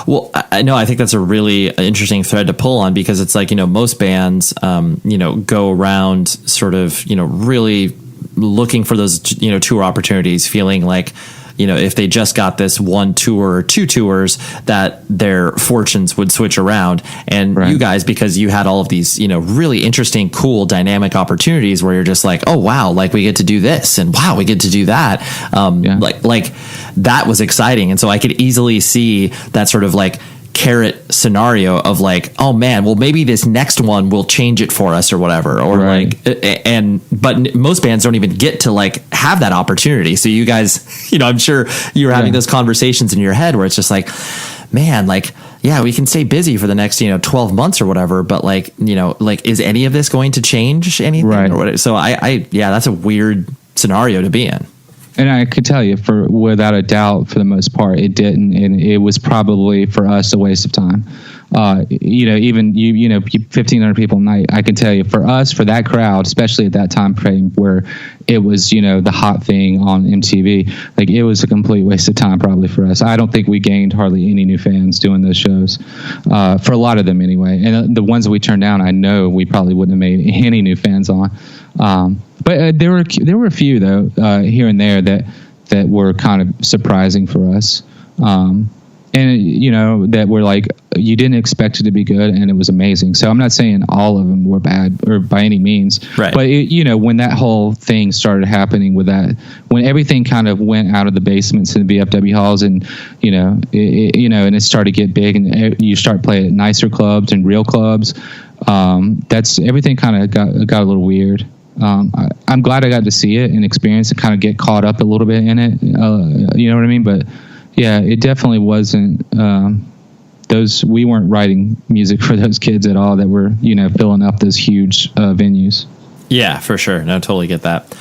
Well, I think that's a really interesting thread to pull on, because it's most bands, go around sort of, really looking for those, tour opportunities, feeling like, if they just got this one tour or two tours, that their fortunes would switch around. And right. You guys, because you had all of these, really interesting, cool, dynamic opportunities where you're just like, oh, wow, we get to do this, and wow, we get to do that. That was exciting. And so I could easily see that sort of carrot scenario of oh man, well maybe this next one will change it for us or whatever, or right. But most bands don't even get to have that opportunity. So you guys, I'm sure you were having those conversations in your head where it's just man, yeah, we can stay busy for the next 12 months or whatever, but is any of this going to change anything? Right. Or whatever? So I that's a weird scenario to be in. And I could tell you, without a doubt, for the most part, it didn't, and it was probably for us a waste of time. Even 1,500 people a night. I can tell you, for us, for that crowd, especially at that time frame where it was, the hot thing on MTV, it was a complete waste of time probably for us. I don't think we gained hardly any new fans doing those shows, for a lot of them anyway. And the ones that we turned down, I know we probably wouldn't have made any new fans on. But there were a few though here and there that were kind of surprising for us, and that were you didn't expect it to be good, and it was amazing. So I'm not saying all of them were bad or by any means, right. But when that whole thing started happening with that, when everything kind of went out of the basements and the VFW halls, and and it started to get big, and you start playing at nicer clubs and real clubs, that's everything kind of got a little weird. I'm glad I got to see it and experience it, kind of get caught up a little bit in it. You know what I mean? But yeah, it definitely wasn't, we weren't writing music for those kids at all that were, filling up those huge venues. Yeah, for sure. No, totally get that.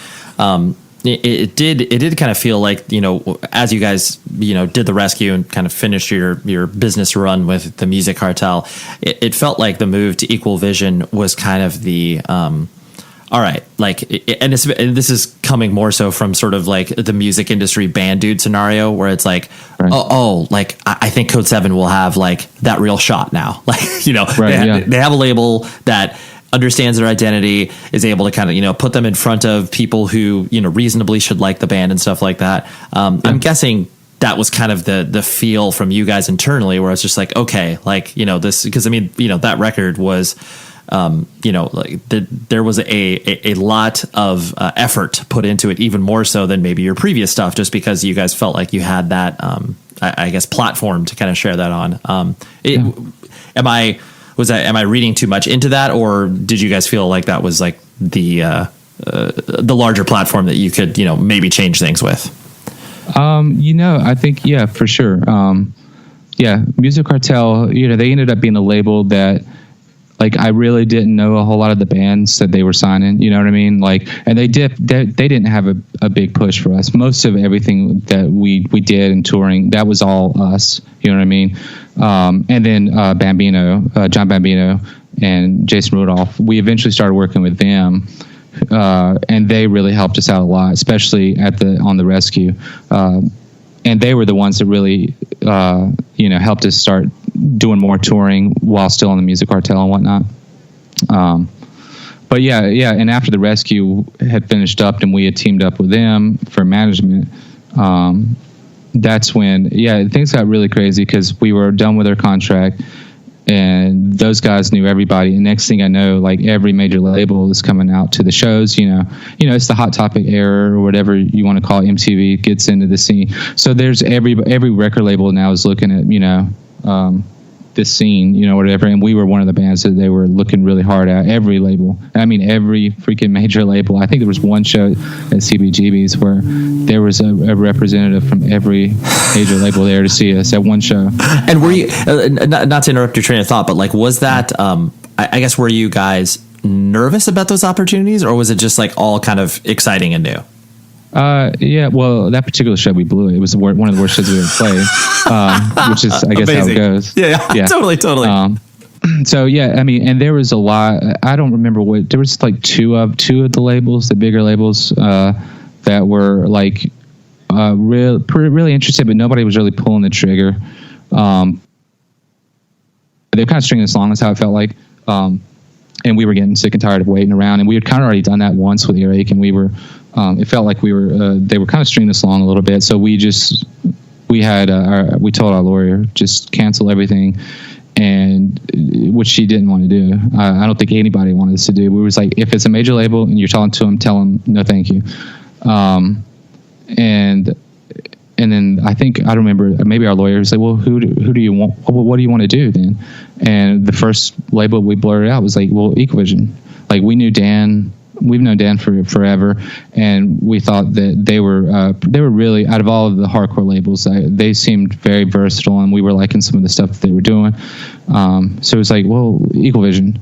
it did kind of feel like, you know, as you guys, you know, did the rescue and kind of finished your business run with the Music Cartel, it felt like the move to Equal Vision was kind of the, all right, like, and this is coming more so from sort of like the music industry band dude scenario where it's like, like I think Codeseven will have like that real shot now. Like, you know, they have a label that understands their identity, is able to kind of, you know, put them in front of people who, you know, reasonably should like the band and stuff like that. I'm guessing that was kind of the feel from you guys internally, where it's just like, okay, like, you know, this, because I mean, you know, that record was, you know, like there was a lot of effort put into it, even more so than maybe your previous stuff, just because you guys felt like you had that, I guess, platform to kind of share that on. Am I reading too much into that, or did you guys feel like that was like the larger platform that you could, you know, maybe change things with? You know, I think, yeah, for sure. Music Cartel, you know, they ended up being a label that, like, I really didn't know a whole lot of the bands that they were signing, you know what I mean? Like, and they didn't have a big push for us. Most of everything that we did in touring, that was all us, you know what I mean? And then John Bambino and Jason Rudolph, we eventually started working with them, and they really helped us out a lot, especially on the rescue. And they were the ones that really, you know, helped us start doing more touring while still on the Music Cartel and whatnot. But yeah. And after the rescue had finished up and we had teamed up with them for management, that's when, things got really crazy because we were done with our contract and those guys knew everybody. And next thing I know, like every major label is coming out to the shows, you know, it's the Hot Topic era or whatever you want to call it. MTV gets into the scene. So there's every record label now is looking at, you know, this scene, you know, whatever. And we were one of the bands that they were looking really hard at. Every label. I mean, every freaking major label. I think there was one show at CBGB's where there was a representative from every major label there to see us at one show. And were you, not to interrupt your train of thought, but like, was that, I guess, were you guys nervous about those opportunities, or was it just like all kind of exciting and new? Well, that particular show we blew. It was one of the worst shows we ever played, which is, I guess, amazing. how it goes. Yeah. Totally. So I mean, and there was a lot. I don't remember what. There was like two of the labels, the bigger labels, that were like really interested, but nobody was really pulling the trigger. They were kind of stringing us along. That's how it felt like. And we were getting sick and tired of waiting around, and we had kind of already done that once with Earache, and we were. It felt like they were kind of stringing us along a little bit. So we told our lawyer, just cancel everything, and which she didn't want to do. I don't think anybody wanted us to do. We was like, if it's a major label and you're talking to them, tell them no, thank you. And then I don't remember, maybe our lawyer said, well, who do you want? What do you want to do then? And the first label we blurted out was like, well, Equal Vision. Like, we knew Dan. We've known Dan for forever, and we thought that they were really, out of all of the hardcore labels, they seemed very versatile, and we were liking some of the stuff that they were doing. So it was like, well, Equal Vision.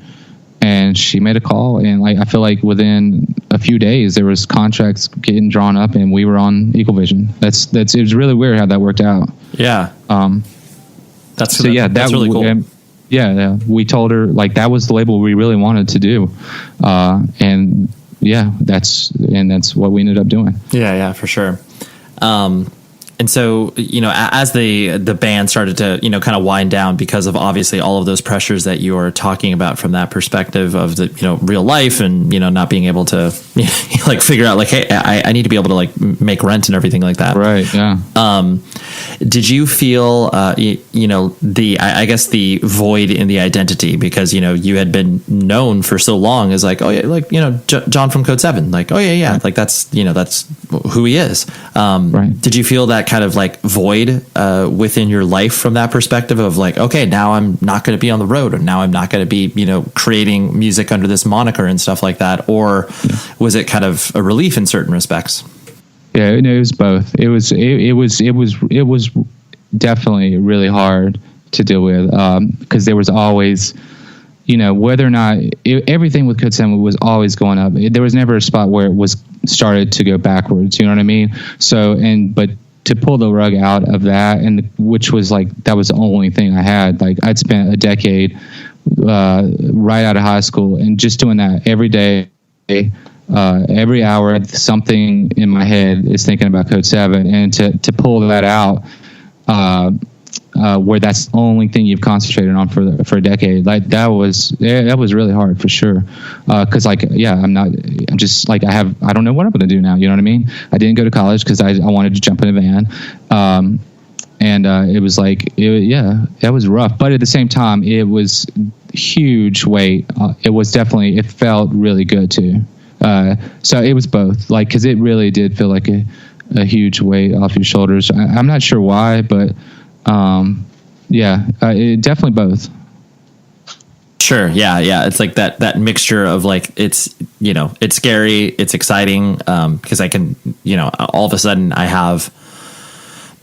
And she made a call, and like I feel like within a few days there was contracts getting drawn up, and we were on Equal Vision. It was really weird how that worked out. Yeah. That's really cool. Yeah, we told her like that was the label we really wanted to do, and that's what we ended up doing. Yeah, for sure. And so, you know, as the band started to, you know, kind of wind down because of obviously all of those pressures that you are talking about from that perspective of the, you know, real life and, you know, not being able to like figure out like, hey, I need to be able to like make rent and everything like that. Right. Yeah. Did you feel, you know, I guess the void in the identity, because, you know, you had been known for so long as like, oh yeah, like, you know, Jon from Codeseven, like, oh yeah. Like that's, you know, that's who he is. Right. Did you feel that kind of like void within your life from that perspective of like, okay, now I'm not going to be on the road, or now I'm not going to be, you know, creating music under this moniker and stuff like that? Or was it kind of a relief in certain respects? Yeah, it was both. It was definitely really hard to deal with, because there was always whether or not everything with Codeseven was always going up. There was never a spot where it was started to go backwards. You know what I mean? So, but to pull the rug out of that, and which was like, that was the only thing I had. Like, I'd spent a decade right out of high school and just doing that every day, every hour, something in my head is thinking about Codeseven, and to pull that out, where that's the only thing you've concentrated on for a decade, like that was really hard for sure. Cause like, I'm just like, I don't know what I'm going to do now. You know what I mean? I didn't go to college cause I wanted to jump in a van. And it was like, that was rough, but at the same time, it was huge weight. It felt really good too. So it was both, like, cause it really did feel like a huge weight off your shoulders. I'm not sure why, but it definitely both. Sure. Yeah. It's like that mixture of like, it's scary, it's exciting, because I can, all of a sudden I have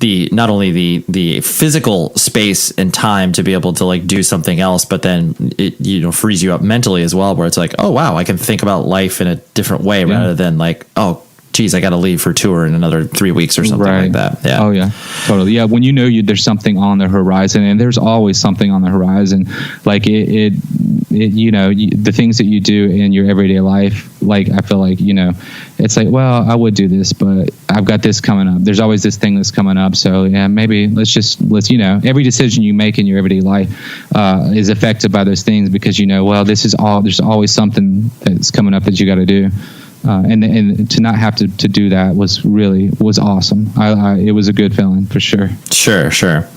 not only the physical space and time to be able to like do something else, but then it, frees you up mentally as well, where it's like, oh wow, I can think about life in a different way rather than like, oh geez, I got to leave for tour in another 3 weeks or something like that. Yeah. Oh yeah, totally. Yeah. When there's something on the horizon, and there's always something on the horizon, like the things that you do in your everyday life, like I feel like, it's like, well, I would do this, but I've got this coming up. There's always this thing that's coming up. So yeah, maybe let's every decision you make in your everyday life is affected by those things, because there's always something that's coming up that you got to do. And to not have to do that was awesome. It was a good feeling for sure. Sure.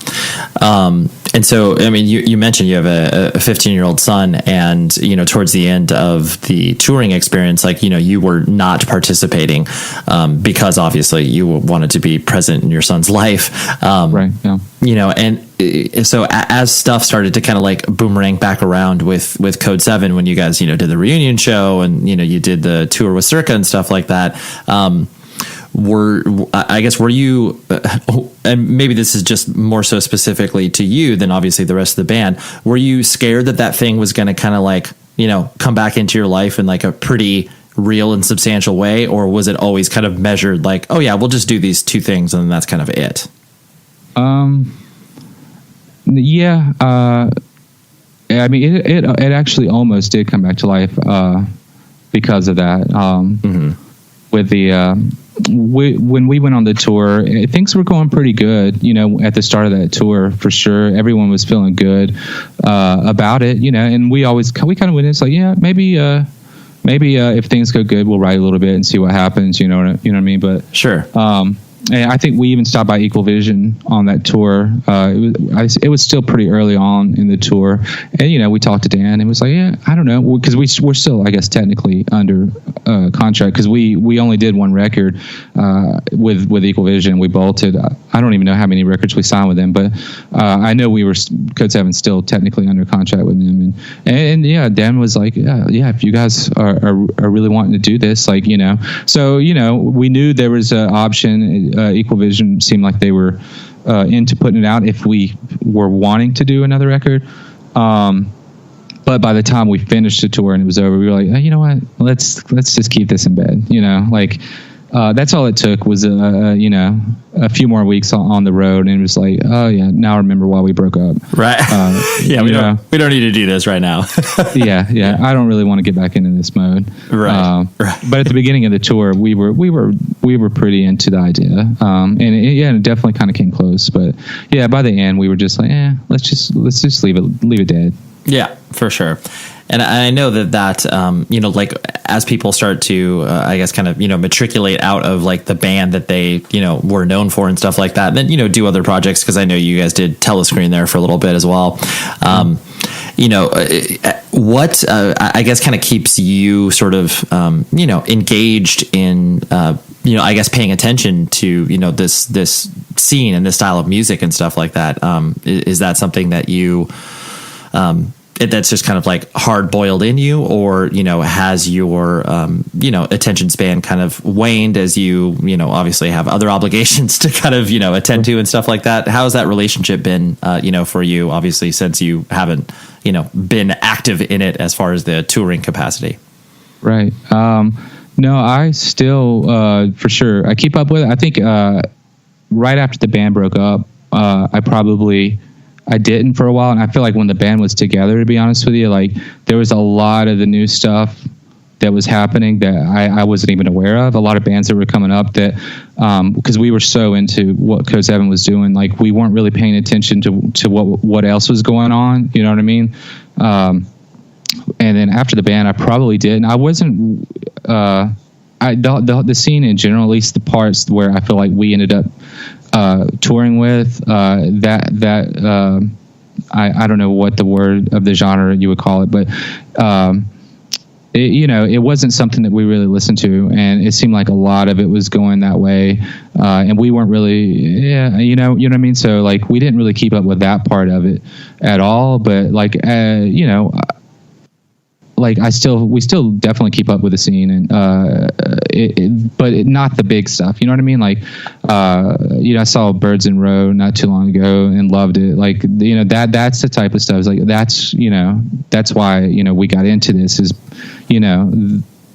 And so, I mean, you mentioned you have a 15-year-old son, and, towards the end of the touring experience, like, you were not participating, because obviously you wanted to be present in your son's life. Right. Yeah. And so as stuff started to kind of like boomerang back around with Codeseven, when you guys, did the reunion show and, you did the tour with Circa and stuff like that, were you, and maybe this is just more so specifically to you than obviously the rest of the band, were you scared that thing was going to kind of like, come back into your life in like a pretty real and substantial way? Or was it always kind of measured like, oh yeah, we'll just do these two things and that's kind of it? Yeah. I mean, it actually almost did come back to life, because of that. With the, when we went on the tour, things were going pretty good, at the start of that tour, for sure. Everyone was feeling good, about it, and we kind of went in, it's like, yeah, maybe if things go good, we'll write a little bit and see what happens, you know what I mean? But sure. And I think we even stopped by Equal Vision on that tour. It was still pretty early on in the tour, and we talked to Dan, and it was like, yeah, I don't know, because we're still, I guess, technically under contract, because we only did one record with Equal Vision. We bolted. I don't even know how many records we signed with them, but I know we were Codeseven still technically under contract with them, and yeah, Dan was like, yeah, if you guys are really wanting to do this, like, so we knew there was an option. Equal Vision seemed like they were into putting it out if we were wanting to do another record. But by the time we finished the tour and it was over, we were like, you know what? Let's just keep this in bed. That's all it took was a few more weeks on the road, and it was like, oh yeah, now I remember why we broke up. Right. Yeah, we don't need to do this right now. yeah. I don't really want to get back into this mode. Right. But at the beginning of the tour, we were pretty into the idea, and it definitely kind of came close. But yeah, by the end, we were just like, let's just leave it dead. Yeah, for sure. And I know that like as people start to, I guess, kind of, matriculate out of like the band that they, were known for and stuff like that, and then, do other projects, because I know you guys did Telescreen there for a little bit as well. What, I guess, kind of keeps you sort of, engaged in, I guess, paying attention to, this scene and this style of music and stuff like that. Is that something that you, that's just kind of like hard boiled in you, or, you know, has your, you know, attention span kind of waned as you know, obviously have other obligations to kind of, you know, attend to and stuff like that? How's that relationship been, you know, for you, obviously, since you haven't, you know, been active in it as far as the touring capacity? Right. No, I still, for sure, I keep up with it. I think, right after the band broke up, I didn't for a while, and I feel like when the band was together, to be honest with you, like there was a lot of the new stuff that was happening that I wasn't even aware of. A lot of bands that were coming up that, because we were so into what Codeseven was doing, like we weren't really paying attention to what else was going on. You know what I mean? And then after the band, I probably did, and I wasn't. The scene in general, at least the parts where I feel like we ended up touring with, I don't know what the word of the genre you would call it, but it wasn't something that we really listened to, and it seemed like a lot of it was going that way, and we weren't really, you know what I mean. So like we didn't really keep up with that part of it at all, but like like we still definitely keep up with the scene, and but not the big stuff. You know what I mean? Like, I saw Birds in Row not too long ago and loved it. Like, that's the type of stuff. It's like that's why we got into this is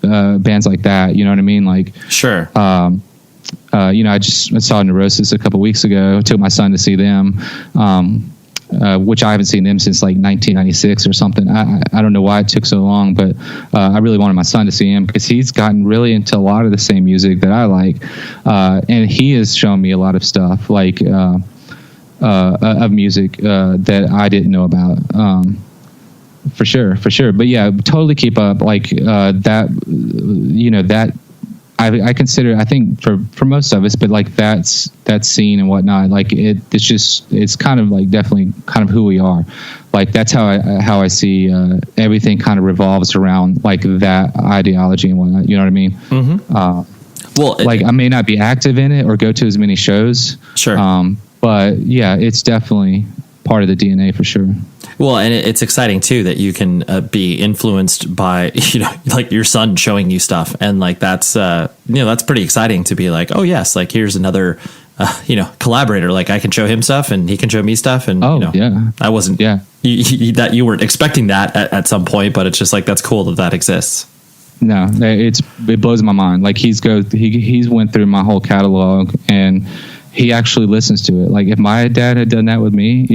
bands like that. You know what I mean? Like, sure. I saw Neurosis a couple weeks ago. Took my son to see them. Which I haven't seen them since like 1996 or something. I don't know why it took so long, but I really wanted my son to see him because he's gotten really into a lot of the same music that I like, and he has shown me a lot of stuff like of music that I didn't know about. For sure. But yeah, totally keep up like that. That. I consider, I think for most of us, but like that scene and whatnot, like it's kind of like definitely kind of who we are. Like that's how I see everything kind of revolves around like that ideology and whatnot. You know what I mean? Mm-hmm. I may not be active in it or go to as many shows. Sure. But yeah, it's definitely part of the DNA for sure. Well, and it's exciting too that you can be influenced by like your son showing you stuff, and like that's that's pretty exciting to be like, oh yes, like here's another collaborator. Like I can show him stuff and he can show me stuff, and I wasn't that you weren't expecting that at some point, but it's just like that's cool that exists. No, it blows my mind. Like he's went through my whole catalog and he actually listens to it. Like if my dad had done that with me,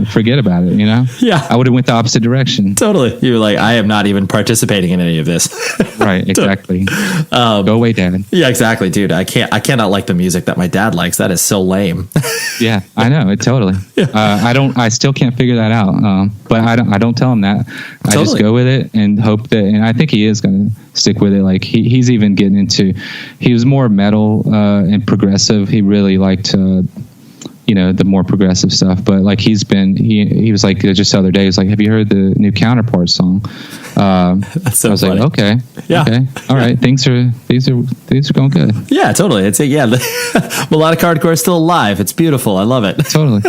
forget about it, Yeah. I would have went the opposite direction. Totally. You were like, I am not even participating in any of this. Right. Exactly. Go away, Dad. Yeah, exactly, dude. I cannot like the music that my dad likes. That is so lame. Yeah, I know it totally. Yeah. I still can't figure that out. But I don't tell him that. Totally. I just go with it and hope that, and I think he is going to stick with it. Like he's even getting into, he was more metal and progressive. He really liked the more progressive stuff, but like he was like just the other day, he was like, have you heard the new Counterpart song? That's so I was funny. Like, okay, yeah, okay, all right, things are going good. Yeah, totally. It's melodic hardcore is still alive. It's beautiful. I love it. Totally.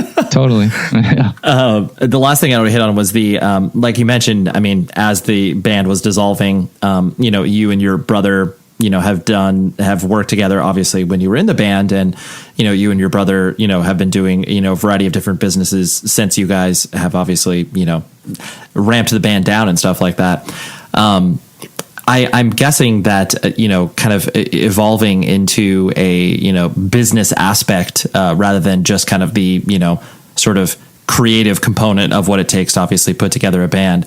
Yeah. The last thing I want to hit on was the like you mentioned, I mean, as the band was dissolving, you and your brother have worked together obviously when you were in the band, and you and your brother have been doing a variety of different businesses since you guys have obviously ramped the band down and stuff like that. I'm guessing that kind of evolving into a business aspect rather than just kind of the sort of creative component of what it takes to obviously put together a band.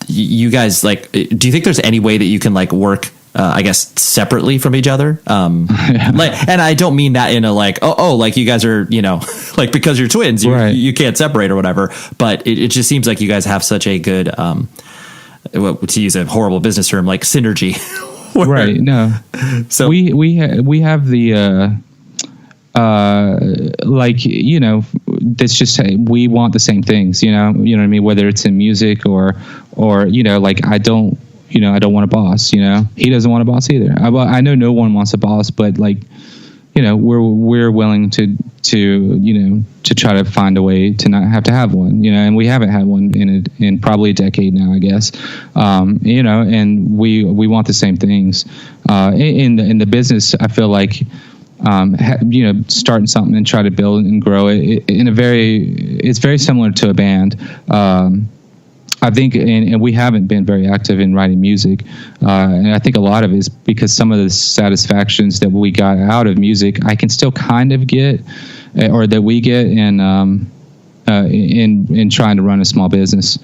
You guys, like, do you think there's any way that you can like work I guess separately from each other, like, and I don't mean that in a like, like you guys are, like because you're twins, you can't separate or whatever. But it just seems like you guys have such a good, to use a horrible business term, like synergy. Right. No. So we have the, that's just we want the same things. You know what I mean. Whether it's in music or like I don't want a boss, he doesn't want a boss either. I know no one wants a boss, but like, we're willing to to try to find a way to not have to have one, and we haven't had one in probably a decade now, I guess. And we want the same things. In the business, I feel like, starting something and try to build and grow it it's very similar to a band. I think, and we haven't been very active in writing music. And I think a lot of it is because some of the satisfactions that we got out of music, I can still kind of get, or that we get in trying to run a small business.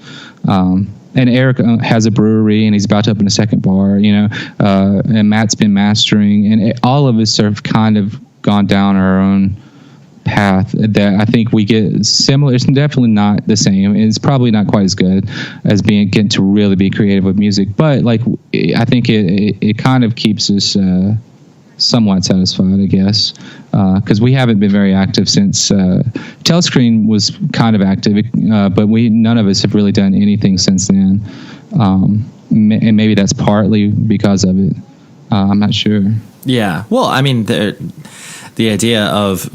And Eric has a brewery, and he's about to open a second bar, and Matt's been mastering, and all of us have kind of gone down our own path that I think we get similar. It's definitely not the same. It's probably not quite as good as getting to really be creative with music, but like I think it kind of keeps us somewhat satisfied, I guess, because we haven't been very active since Telescreen was kind of active, but none of us have really done anything since then, and maybe that's partly because of it. I'm not sure. Yeah, well, I mean, the idea of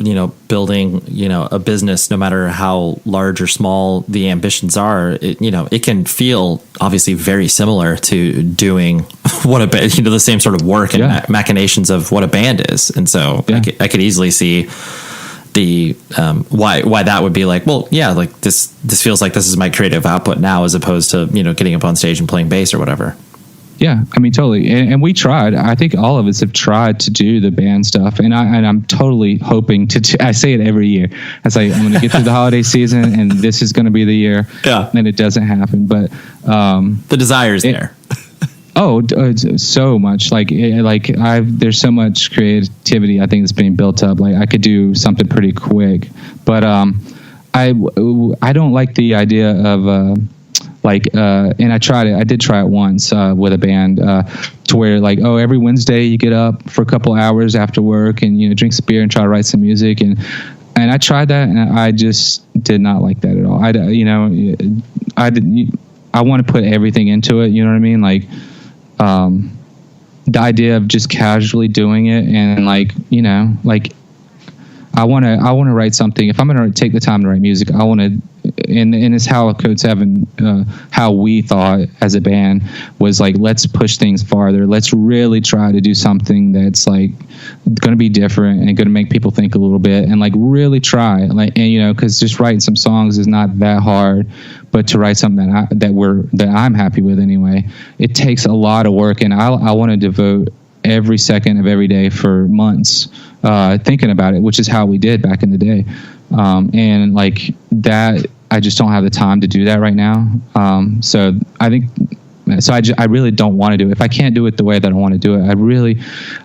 building a business, no matter how large or small the ambitions are, it can feel obviously very similar to doing what a band, the same sort of work and machinations of what a band is. And so I could easily see the why that would be like, well, yeah, like this feels like this is my creative output now, as opposed to getting up on stage and playing bass or whatever. Yeah, I mean, totally. And we tried. I think all of us have tried to do the band stuff. And I'm totally hoping I say it every year. I say, I'm going to get through the holiday season and this is going to be the year. Yeah. And it doesn't happen. But the desire is there. So much. There's so much creativity, I think, that's being built up. Like, I could do something pretty quick. But I don't like the idea of... and I did try it once with a band to where every Wednesday you get up for a couple hours after work and drink some beer and try to write some music, and I tried that and I just did not like that at all. I want to put everything into it, you know what I mean? Like the idea of just casually doing it and I want to write something. If I'm going to take the time to write music, I want to, and it's how Codeseven, how we thought as a band was like, let's push things farther. Let's really try to do something that's going to be different and going to make people think a little bit, and really try. Because just writing some songs is not that hard, but to write something that I'm happy with anyway, it takes a lot of work, and I want to devote every second of every day for months thinking about it, which is how we did back in the day. And that, I just don't have the time to do that right now. So I think, I really don't want to do it. If I can't do it the way that I want to do it,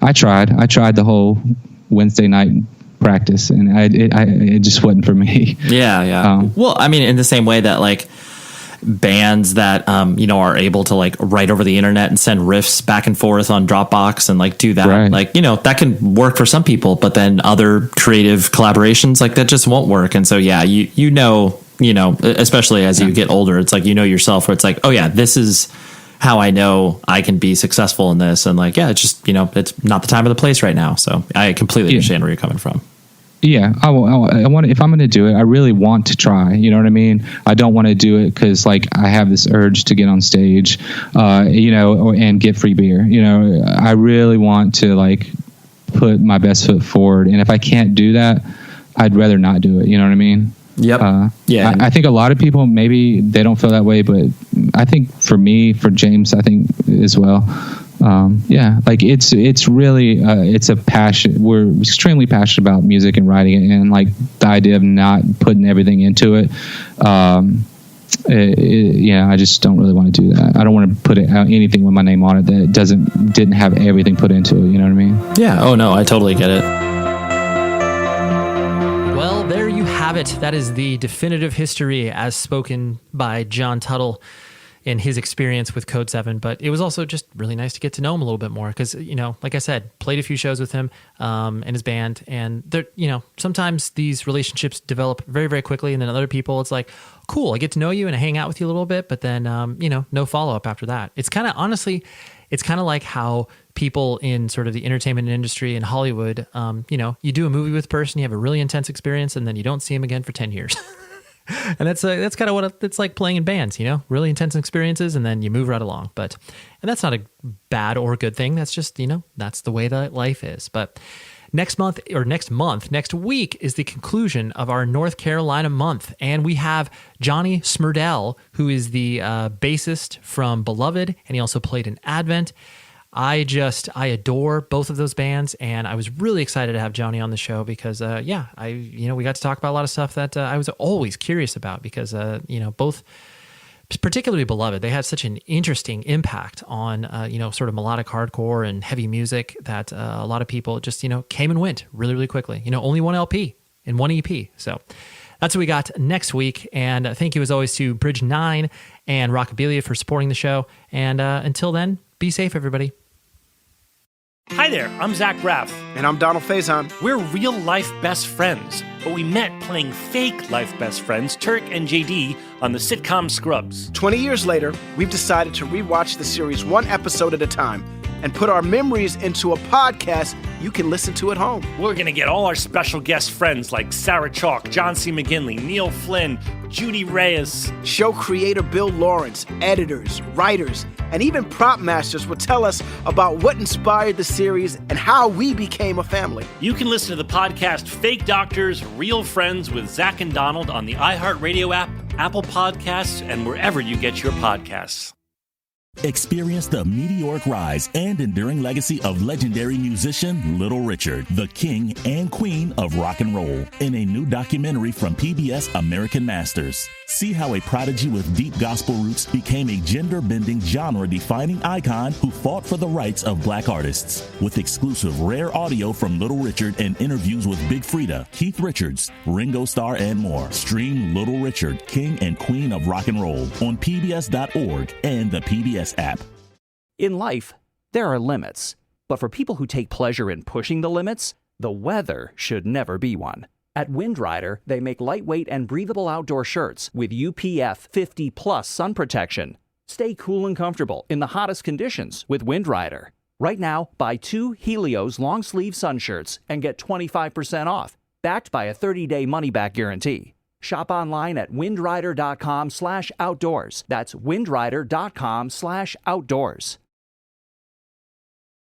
I tried the whole Wednesday night practice, and it just wasn't for me. Yeah. Well, I mean, in the same way that bands that are able to write over the internet and send riffs back and forth on Dropbox and do that, right. That can work for some people, but then other creative collaborations that just won't work. And so especially as you get older, it's yourself, where it's oh yeah, this is how I know I can be successful in this, and it's just it's not the time or the place right now. So I completely understand where you're coming from. Yeah, I want. If I'm going to do it, I really want to try. You know what I mean? I don't want to do it because I have this urge to get on stage, and get free beer. I really want to put my best foot forward, and if I can't do that, I'd rather not do it. You know what I mean? Yep. Yeah. I think a lot of people, maybe they don't feel that way, but I think for me, for James, I think as well. It's really it's a passion. We're extremely passionate about music and writing it, and the idea of not putting everything into it. I just don't really want to do that. I don't want to put anything with my name on it that didn't have everything put into it. You know what I mean? Yeah. Oh no, I totally get it. Well, there you have it. That is the definitive history as spoken by Jon Tuttle in his experience with Codeseven. But it was also just really nice to get to know him a little bit more because, like I said, played a few shows with him and his band. And sometimes these relationships develop very, very quickly. And then other people, it's cool, I get to know you and I hang out with you a little bit, but then, no follow-up after that. It's kind of, honestly, it's kind of like how people in sort of the entertainment industry in Hollywood, you do a movie with a person, you have a really intense experience, and then you don't see him again for 10 years. And that's kind of what it's like playing in bands, really intense experiences, and then you move right along. And that's not a bad or good thing. That's just, that's the way that life is. But next week is the conclusion of our North Carolina month. And we have Johnny Smurdell, who is the bassist from Beloved, and he also played in Advent. I adore both of those bands, and I was really excited to have Johnny on the show because, we got to talk about a lot of stuff that I was always curious about because, both, particularly Beloved, they had such an interesting impact on, sort of melodic hardcore and heavy music that a lot of people just, came and went really, really quickly. Only one LP and one EP. So that's what we got next week. And thank you as always to Bridge 9 and Rockabilia for supporting the show. And until then, be safe, everybody. Hi there, I'm Zach Braff. And I'm Donald Faison. We're real-life best friends, but we met playing fake life best friends, Turk and JD, on the sitcom Scrubs. 20 years later, we've decided to rewatch the series one episode at a time and put our memories into a podcast you can listen to at home. We're going to get all our special guest friends like Sarah Chalk, John C. McGinley, Neil Flynn, Judy Reyes. Show creator Bill Lawrence, editors, writers, and even prop masters will tell us about what inspired the series and how we became a family. You can listen to the podcast Fake Doctors, Real Friends with Zach and Donald on the iHeartRadio app, Apple Podcasts, and wherever you get your podcasts. Experience the meteoric rise and enduring legacy of legendary musician Little Richard, the king and queen of rock and roll, in a new documentary from PBS American Masters. See how a prodigy with deep gospel roots became a gender-bending, genre-defining icon who fought for the rights of black artists. With exclusive rare audio from Little Richard and interviews with Big Frida, Keith Richards, Ringo Starr, and more. Stream Little Richard, King and Queen of Rock and Roll on PBS.org and the PBS app. In life, there are limits, but for people who take pleasure in pushing the limits, the weather should never be one. At Windrider, they make lightweight and breathable outdoor shirts with UPF 50+ sun protection. Stay cool and comfortable in the hottest conditions with Windrider. Right now, buy 2 Helios long-sleeve sun shirts and get 25% off, backed by a 30-day money-back guarantee. Shop online at windrider.com/outdoors. That's windrider.com/outdoors.